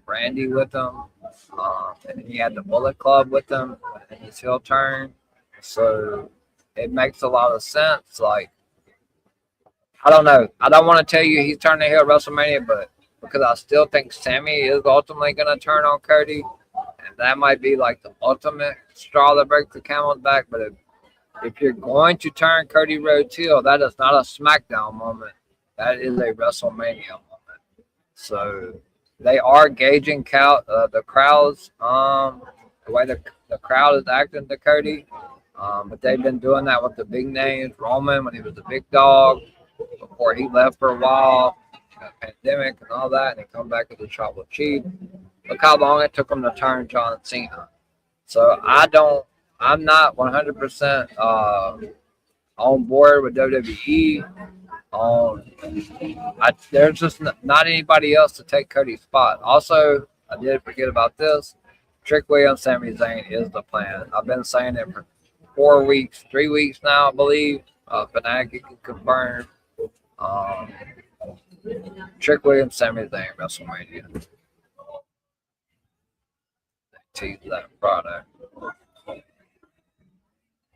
C: Brandy with him, and he had the Bullet Club with him in his heel turn. So it makes a lot of sense. Like, I don't know. I don't want to tell you he's turning heel at WrestleMania, but because I still think Sammy is ultimately going to turn on Cody, and that might be like the ultimate straw that breaks the camel's back. But if you're going to turn Cody Rhodes heel, that is not a SmackDown moment. That is a WrestleMania moment. So they are gauging the crowds, the way the crowd is acting to Cody. But they've been doing that with the big names. Roman, when he was the big dog, before he left for a while, pandemic and all that, and he come back as a Tribal Chief. Look how long it took him to turn John Cena. So I'm not 100% on board with WWE. There's just not anybody else to take Cody's spot. Also, I did forget about this. Trick Williams, Sami Zayn is the plan. I've been saying it for 3 weeks now, I believe. Fanatic can confirm. Trick Williams, Sami Zayn, WrestleMania. They tease that product.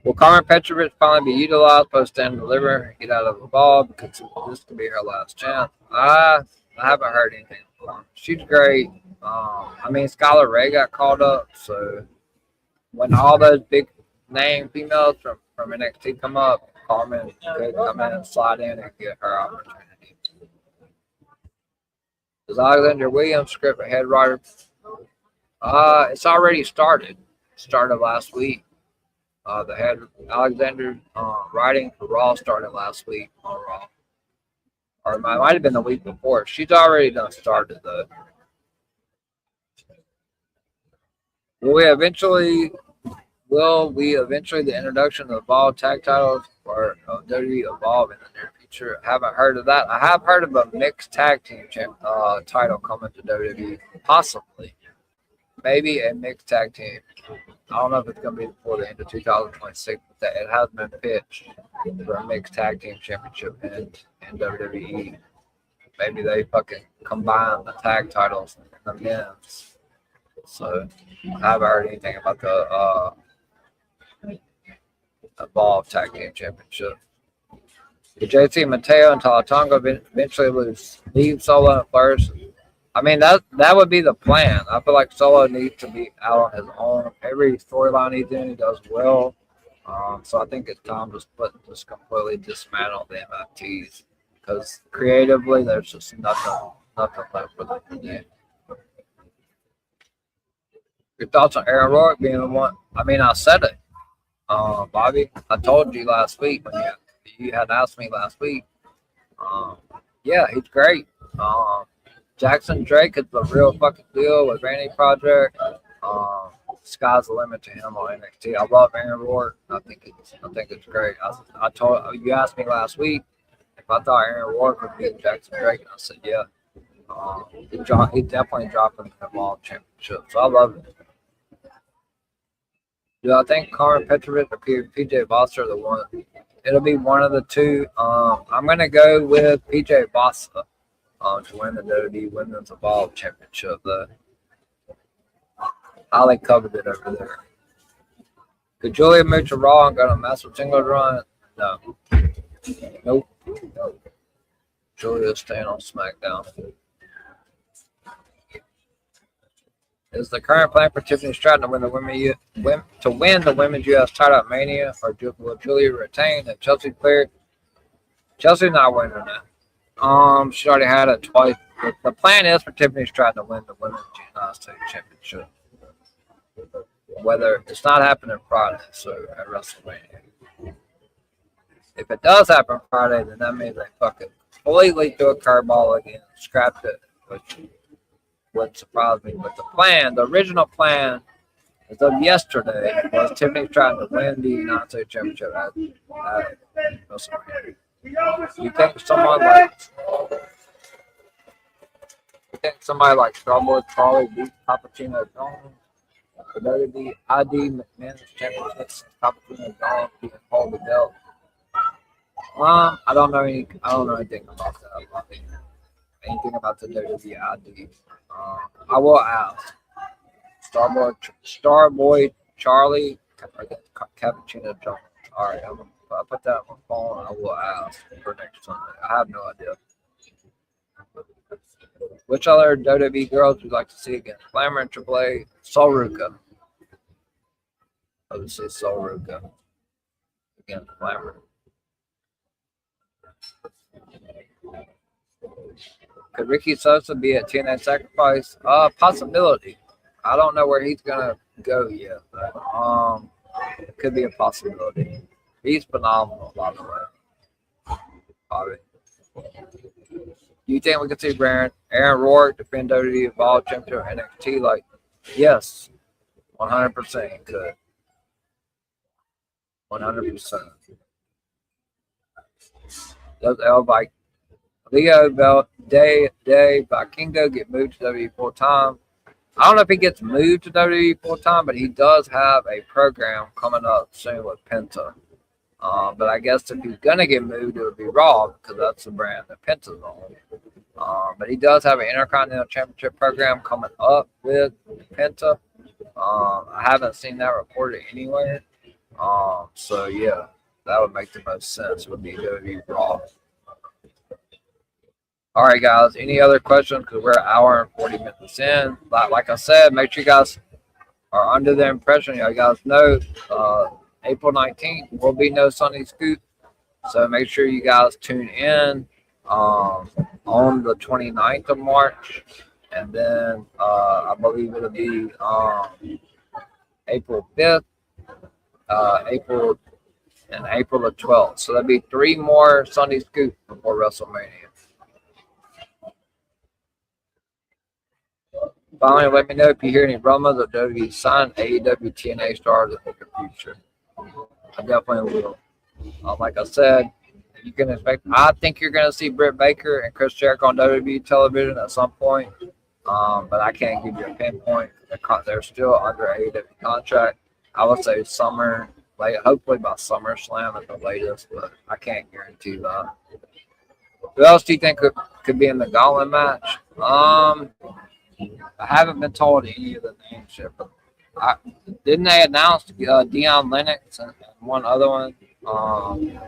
C: Will Carmen Petrovich finally be utilized, post stand and deliver, get out of the ball because this could be her last chance? I haven't heard anything from her. She's great. Skylar Ray got called up, so when all those big name females from NXT come up, Carmen could come in and slide in and get her opportunity. Does Alexander Williams script a head writer? It's already started. It started last week. The head Alexander writing for Raw started last week on Raw. or it might have been the week before. She's already done started though. Will we eventually the introduction of Evolve tag titles or WWE Evolve in the near future? I haven't heard of that. I have heard of a mixed tag team title coming to WWE, possibly. Maybe a mixed tag team. I don't know if it's going to be before the end of 2026, but it has been pitched for a mixed tag team championship in WWE. Maybe they fucking combine the tag titles and the men's. So I haven't heard anything about the Evolve Tag Team Championship. Did JT Mateo and Talatonga eventually leave Solo first? I mean, that would be the plan. I feel like Solo needs to be out on his own. Every storyline he's in, he does well. So I think it's time to just completely dismantle the MFTs because creatively, there's just nothing left for them to do. Your thoughts on Aaron Rourke being the one? I mean, I said it, Bobby. I told you last week when you had asked me last week. Yeah, he's great. Jackson Drake is the real fucking deal with Randy Project. Sky's the limit to him on NXT. I love Aaron Rourke. I think it's great. I told you asked me last week if I thought Aaron Rourke would beat Jackson Drake, and I said yeah. He definitely dropping the ball championship, so I love it. Do I think Karl Petrovic or PJ Voss are the one? It'll be one of the two. I'm gonna go with PJ Voss to win the WWE Women's Evolve Championship. Though highly coveted over there. Could Julia move to Raw and go to Master Singles run? No. Nope. Julia's staying on SmackDown. Is the current plan for Tiffany Stratton to win the women's US title at Mania, or will Julia retain? And Chelsea cleared. Chelsea's not winning that. She already had it twice. The plan is for Tiffany Stratton to win the women's United States Championship. Whether it's not happening Friday, so at WrestleMania. If it does happen Friday, then that means they fucking completely threw a curveball again, scrapped it, which wouldn't surprise me. But the original plan, as of yesterday, was Tiffany trying to win the United States Championship at WrestleMania. You think somebody like Starboy Charlie beat Cappuccino Jones? Or WWE ID Men's Championship Cappuccino Jones being hold the belt? I don't know anything about that. Anything about the WWE ID. I will ask. Starboy Charlie Cappuccino Jones. All right, I'll put that on my phone. I will ask for next Sunday. I have no idea. Which other WWE girls would you like to see again? Glamour and Triple A. Sol Ruca. I would say Sol Ruca against Glamour. Could Ricky Sosa be at TNA Sacrifice? Possibility. I don't know where he's gonna go yet, but it could be a possibility. He's phenomenal, by the way. Bobby. Do you think we could see Aaron Rourke defend WWE Evolve Championship NXT? Like, yes, 100% he could. 100%. Does Leo Day Vikingo get moved to WWE full time? I don't know if he gets moved to WWE full time, but he does have a program coming up soon with Penta. But I guess if he's gonna get moved, it would be Raw because that's the brand that Penta's on. But he does have an Intercontinental Championship program coming up with Penta. I haven't seen that reported anywhere. So yeah, that would make the most sense. Would be WWE Raw. All right, guys. Any other questions? Because we're an hour and 40 minutes in. Like I said, make sure you guys are under the impression. You guys know April 19th will be no Sunday Scoop. So make sure you guys tune in on the 29th of March. And then I believe it'll be April 5th, April the 12th. So there'll be 3 more Sunday Scoops before WrestleMania. Finally, let me know if you hear any rumors of WWE signing AEW TNA stars in the future. I definitely will. Like I said, you can expect. I think you're going to see Britt Baker and Chris Jericho on WWE television at some point, but I can't give you a pinpoint. They're still under AEW contract. I would say summer, hopefully by SummerSlam at the latest, but I can't guarantee that. Who else do you think could be in the Gauntlet match? I haven't been told any of the names yet, but didn't they announce Dion Lennox and one other one? I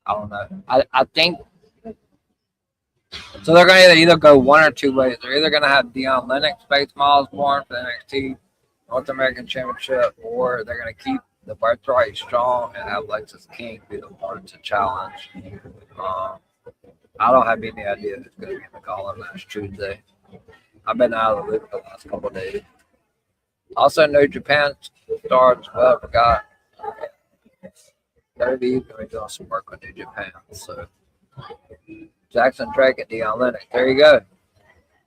C: don't know. I think so. They're going to either go one or two ways. They're either going to have Dion Lennox face Miles Born for the NXT North American Championship, or they're going to keep the Birthright strong and have Lexis King be the one to challenge. I don't have any idea who's going to be in the Gauntlet match Tuesday. I've been out of the loop the last couple of days. Also, New Japan stars as well. I forgot. WWE's going to be doing some work on New Japan. So, Jackson Drake and Dion Lennox. There you go.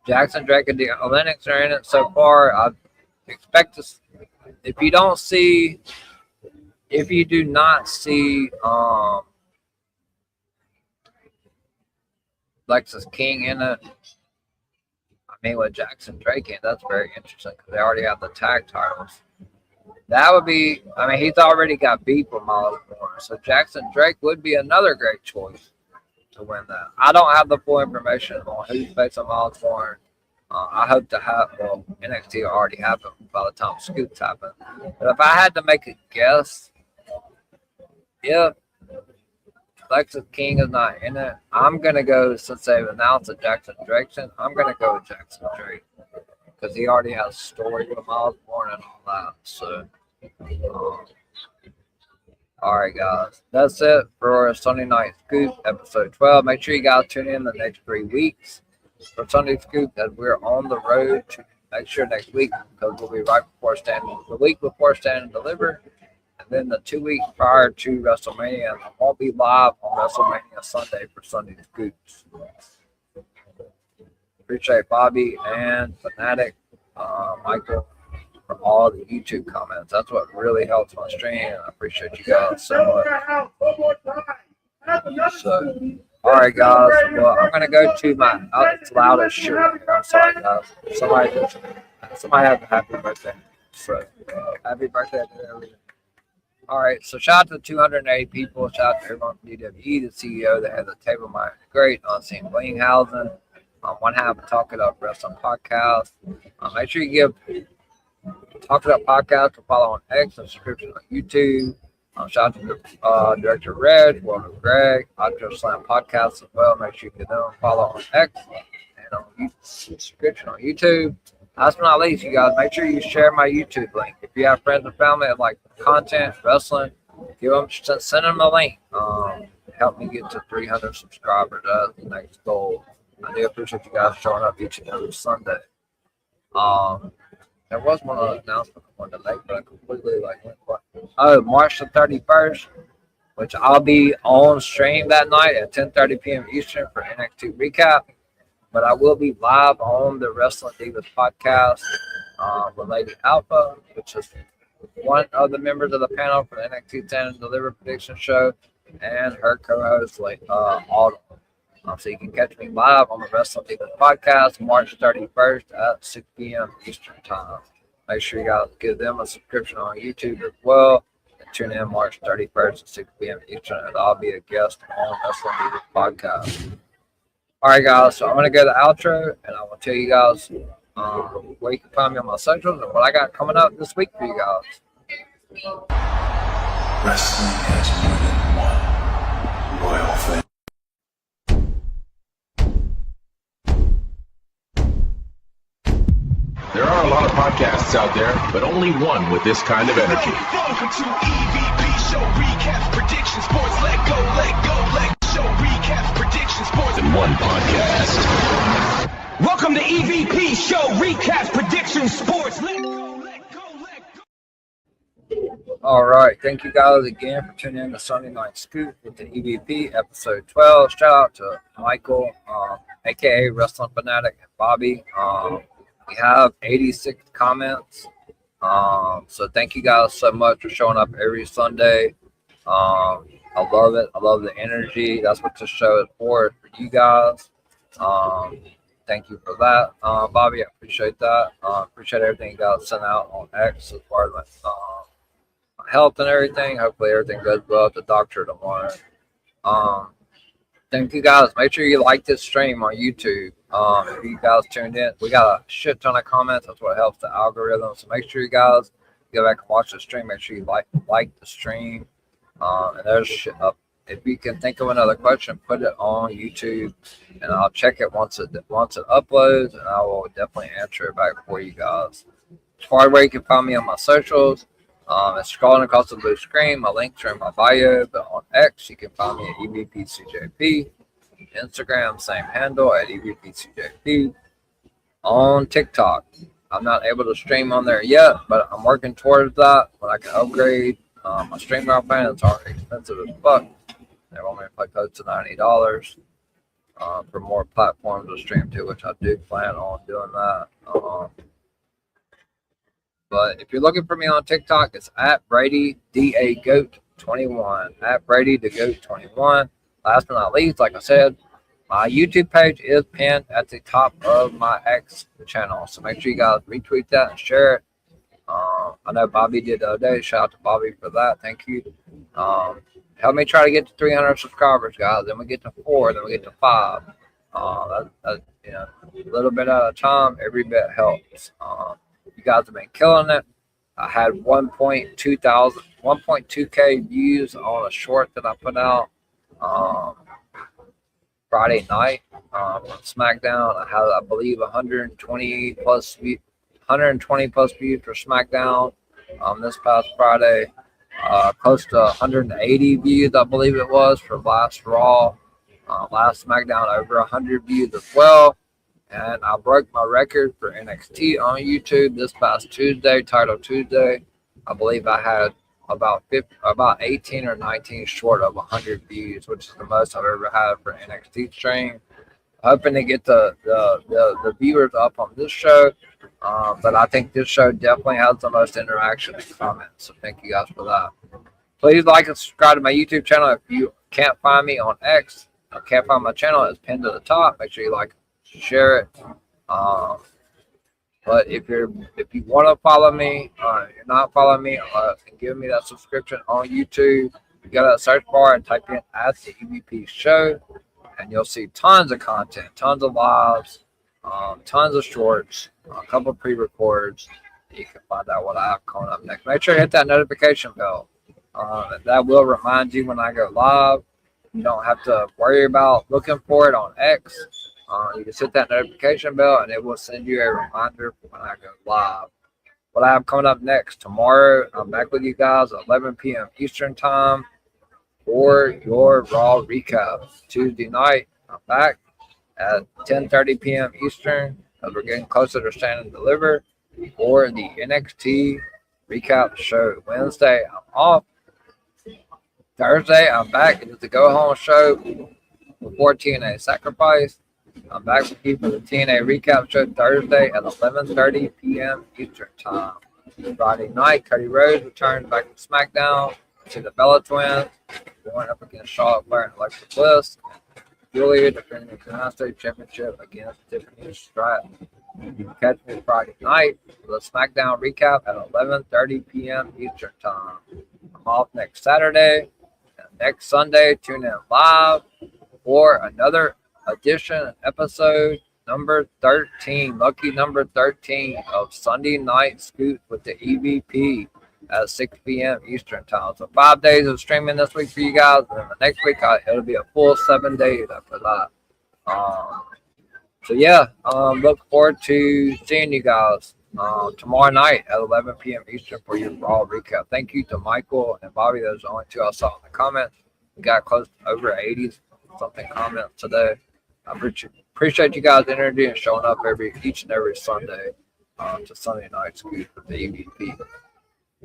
C: Jackson Drake and Dion Lennox are in it so far. I expect to. If you do not see Lexis King in it, I mean, with Jackson Drake in, that's very interesting because they already have the tag titles. That would be, I mean, he's already got beat with Miles Born, so Jackson Drake would be another great choice to win that. I don't have the full information on who's facing Miles Born. I hope to have, well, NXT already happened by the time Scoops happened. But if I had to make a guess, if Lexis King is not in it, I'm going to go, since they've announced that Jackson Drake's in, I'm going to go with Jackson Drake. Because he already has a story with Miles Born and all that. So, all right, guys. That's it for Sunday Night Scoop, episode 12. Make sure you guys tune in the next 3 weeks for Sunday Scoop, as we're on the road to make sure next week, because we'll be right before the week before Stand and Deliver. And then the 2 weeks prior to WrestleMania, I won't be live on WrestleMania Sunday for Sunday Scoops. Appreciate Bobby and Fanatic, Michael, for all the YouTube comments. That's what really helps my stream. I appreciate you guys so much. So, all right, guys. Well, I'm gonna go to my it's loudest shit. I'm sorry, guys. Somebody has a happy birthday. So, happy birthday to everyone. All right, so shout out to the 280 people. Shout out to everyone from DWE, the CEO that had the table. My great Unseen Blinghausen. One half of Talk It Up Wrestling Podcast. Make sure you give Talk It Up Podcast a follow on X and subscription on YouTube. Shout out to Director Red, World of Greg, Outdoor Slam Podcast as well. Make sure you give them a follow on X and on subscription on YouTube. Last but not least, you guys, make sure you share my YouTube link. If you have friends and family that like content, wrestling, send them the link. Help me get to 300 subscribers. That's the next goal. I do appreciate you guys showing up each and every Sunday. There was one other announcement I wanted to make, but I completely went quiet. Oh, March the 31st, which I'll be on stream that night at 10:30 p.m. Eastern for NXT Recap. But I will be live on the Wrestling Divas podcast with Lady Alpha, which is one of the members of the panel for the NXT Stand and Deliver prediction show, and her co-host, Autumn. So you can catch me live on the Wrestling Divas podcast March 31st at 6 p.m. Eastern Time. Make sure you guys give them a subscription on YouTube as well. And tune in March 31st at 6 p.m. Eastern, and I'll be a guest on Wrestling Divas podcast. All right, guys. So I'm going to go to the outro, and I will tell you guys where you can find me on my socials and what I got coming up this week for you guys.
D: Wrestling has more than one royal family.
A: There are a lot of podcasts out there, but only one with this kind of energy.
B: Welcome to EVP Show Recaps Prediction Sports. Let go, show recaps prediction sports
A: In one podcast.
B: Welcome to EVP Show Recaps Prediction Sports. Let go.
C: All right. Thank you guys again for tuning in to Sunday Night Scoop with the EVP episode 12. Shout out to Michael, a.k.a. Wrestling Fanatic, and Bobby. We have 86 comments. So thank you guys so much for showing up every Sunday. I love it. I love the energy. That's what this show is for you guys. Thank you for that, Bobby. I appreciate that. Appreciate everything you guys sent out on X as far as my health and everything. Hopefully everything goes well at the doctor tomorrow. Thank you guys. Make sure you like this stream on YouTube. If you guys tuned in, we got a shit ton of comments. That's what helps the algorithm. So make sure you guys go back and watch the stream. Make sure you like the stream. And there's shit up. If you can think of another question, put it on YouTube, and I'll check it once it uploads, and I will definitely answer it back for you guys. As far as where you can find me on my socials, it's scrolling across the blue screen. My links are in my bio, but on X, you can find me at EVPCJP. Instagram, same handle at EVPCJP. On TikTok, I'm not able to stream on there yet, but I'm working towards that when I can upgrade. My streamer plans are expensive as fuck. They want me to pay close to $90 for more platforms to stream to, which I do plan on doing that. But if you're looking for me on TikTok, it's at Brady DA Goat21. At Brady the Goat 21. Last but not least, like I said, my YouTube page is pinned at the top of my X channel. So make sure you guys retweet that and share it. I know Bobby did the other day. Shout out to Bobby for that. Thank you. Help me try to get to 300 subscribers, guys. Then we get to 4. Then we get to 5. You know, a little bit at a time. Every bit helps. You guys have been killing it. I had 1.2K views on a short that I put out Friday night on SmackDown. I had, I believe, 120 plus views for SmackDown this past Friday. Close to 180 views, I believe it was, for last Raw. Last SmackDown, over 100 views as well. And I broke my record for NXT on YouTube this past Tuesday, Title Tuesday. I believe I had about 18 or 19 short of 100 views, which is the most I've ever had for NXT stream. Hoping to get the viewers up on this show, but I think this show definitely has the most interaction and comments. So thank you guys for that. Please like and subscribe to my YouTube channel. If you can't find me on X, or can't find my channel, it's pinned to the top. Make sure you like, share it. But if you want to follow me, you're not following me, and give me that subscription on YouTube, you go to that search bar and type in at the EVP show, and you'll see tons of content, tons of lives, tons of shorts, a couple of pre-records. You can find out what I have coming up next. Make sure you hit that notification bell. That will remind you when I go live. You don't have to worry about looking for it on X. You just hit that notification bell, and it will send you a reminder when I go live. What I have coming up next, tomorrow, I'm back with you guys at 11 p.m. Eastern Time for your Raw recap. Tuesday night, I'm back at 10:30 p.m. Eastern, as we're getting closer to Stand and Deliver, for the NXT recap show. Wednesday, I'm off. Thursday, I'm back. It is the go-home show before TNA Sacrifice. I'm back with you for the TNA recap show Thursday at 11:30 p.m. Eastern Time. Friday night, Cody Rhodes returns back to SmackDown to the Bella Twins, going up against Charlotte Flair and Alexa Bliss. Julia defending the United States Championship against Tiffany Stratton. You can catch me Friday night for the SmackDown recap at 11:30 p.m. Eastern Time. I'm off next Saturday. And next Sunday, tune in live for another edition, episode number 13, lucky number 13 of Sunday Night Scoop with the EVP at 6 p.m. Eastern Time. So 5 days of streaming this week for you guys, and then the next week it'll be a full 7 days after that. So yeah, look forward to seeing you guys tomorrow night at 11 p.m. Eastern for your Raw recap. Thank you to Michael and Bobby. Those are the only two I saw in the comments. We got close to over 80 something comments today. I appreciate you guys' energy and showing up each and every Sunday to Sunday Night Scoop with the EVP.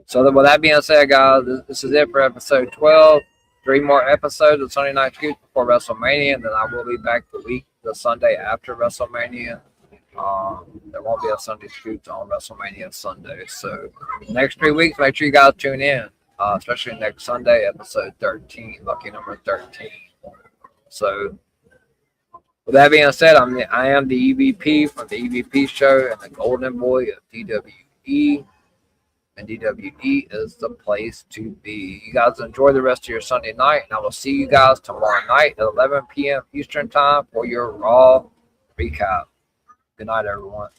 C: So with that being said, guys, this is it for episode 12. 3 more episodes of Sunday Night Scoop before WrestleMania, and then I will be back the Sunday after WrestleMania. There won't be a Sunday Scoops on WrestleMania Sunday. So next 3 weeks, make sure you guys tune in, especially next Sunday, episode 13, lucky number 13. So with that being said, I am the EVP from the EVP show and the golden boy of DWE. And DWE is the place to be. You guys enjoy the rest of your Sunday night, and I will see you guys tomorrow night at 11 p.m. Eastern Time for your Raw recap. Good night, everyone.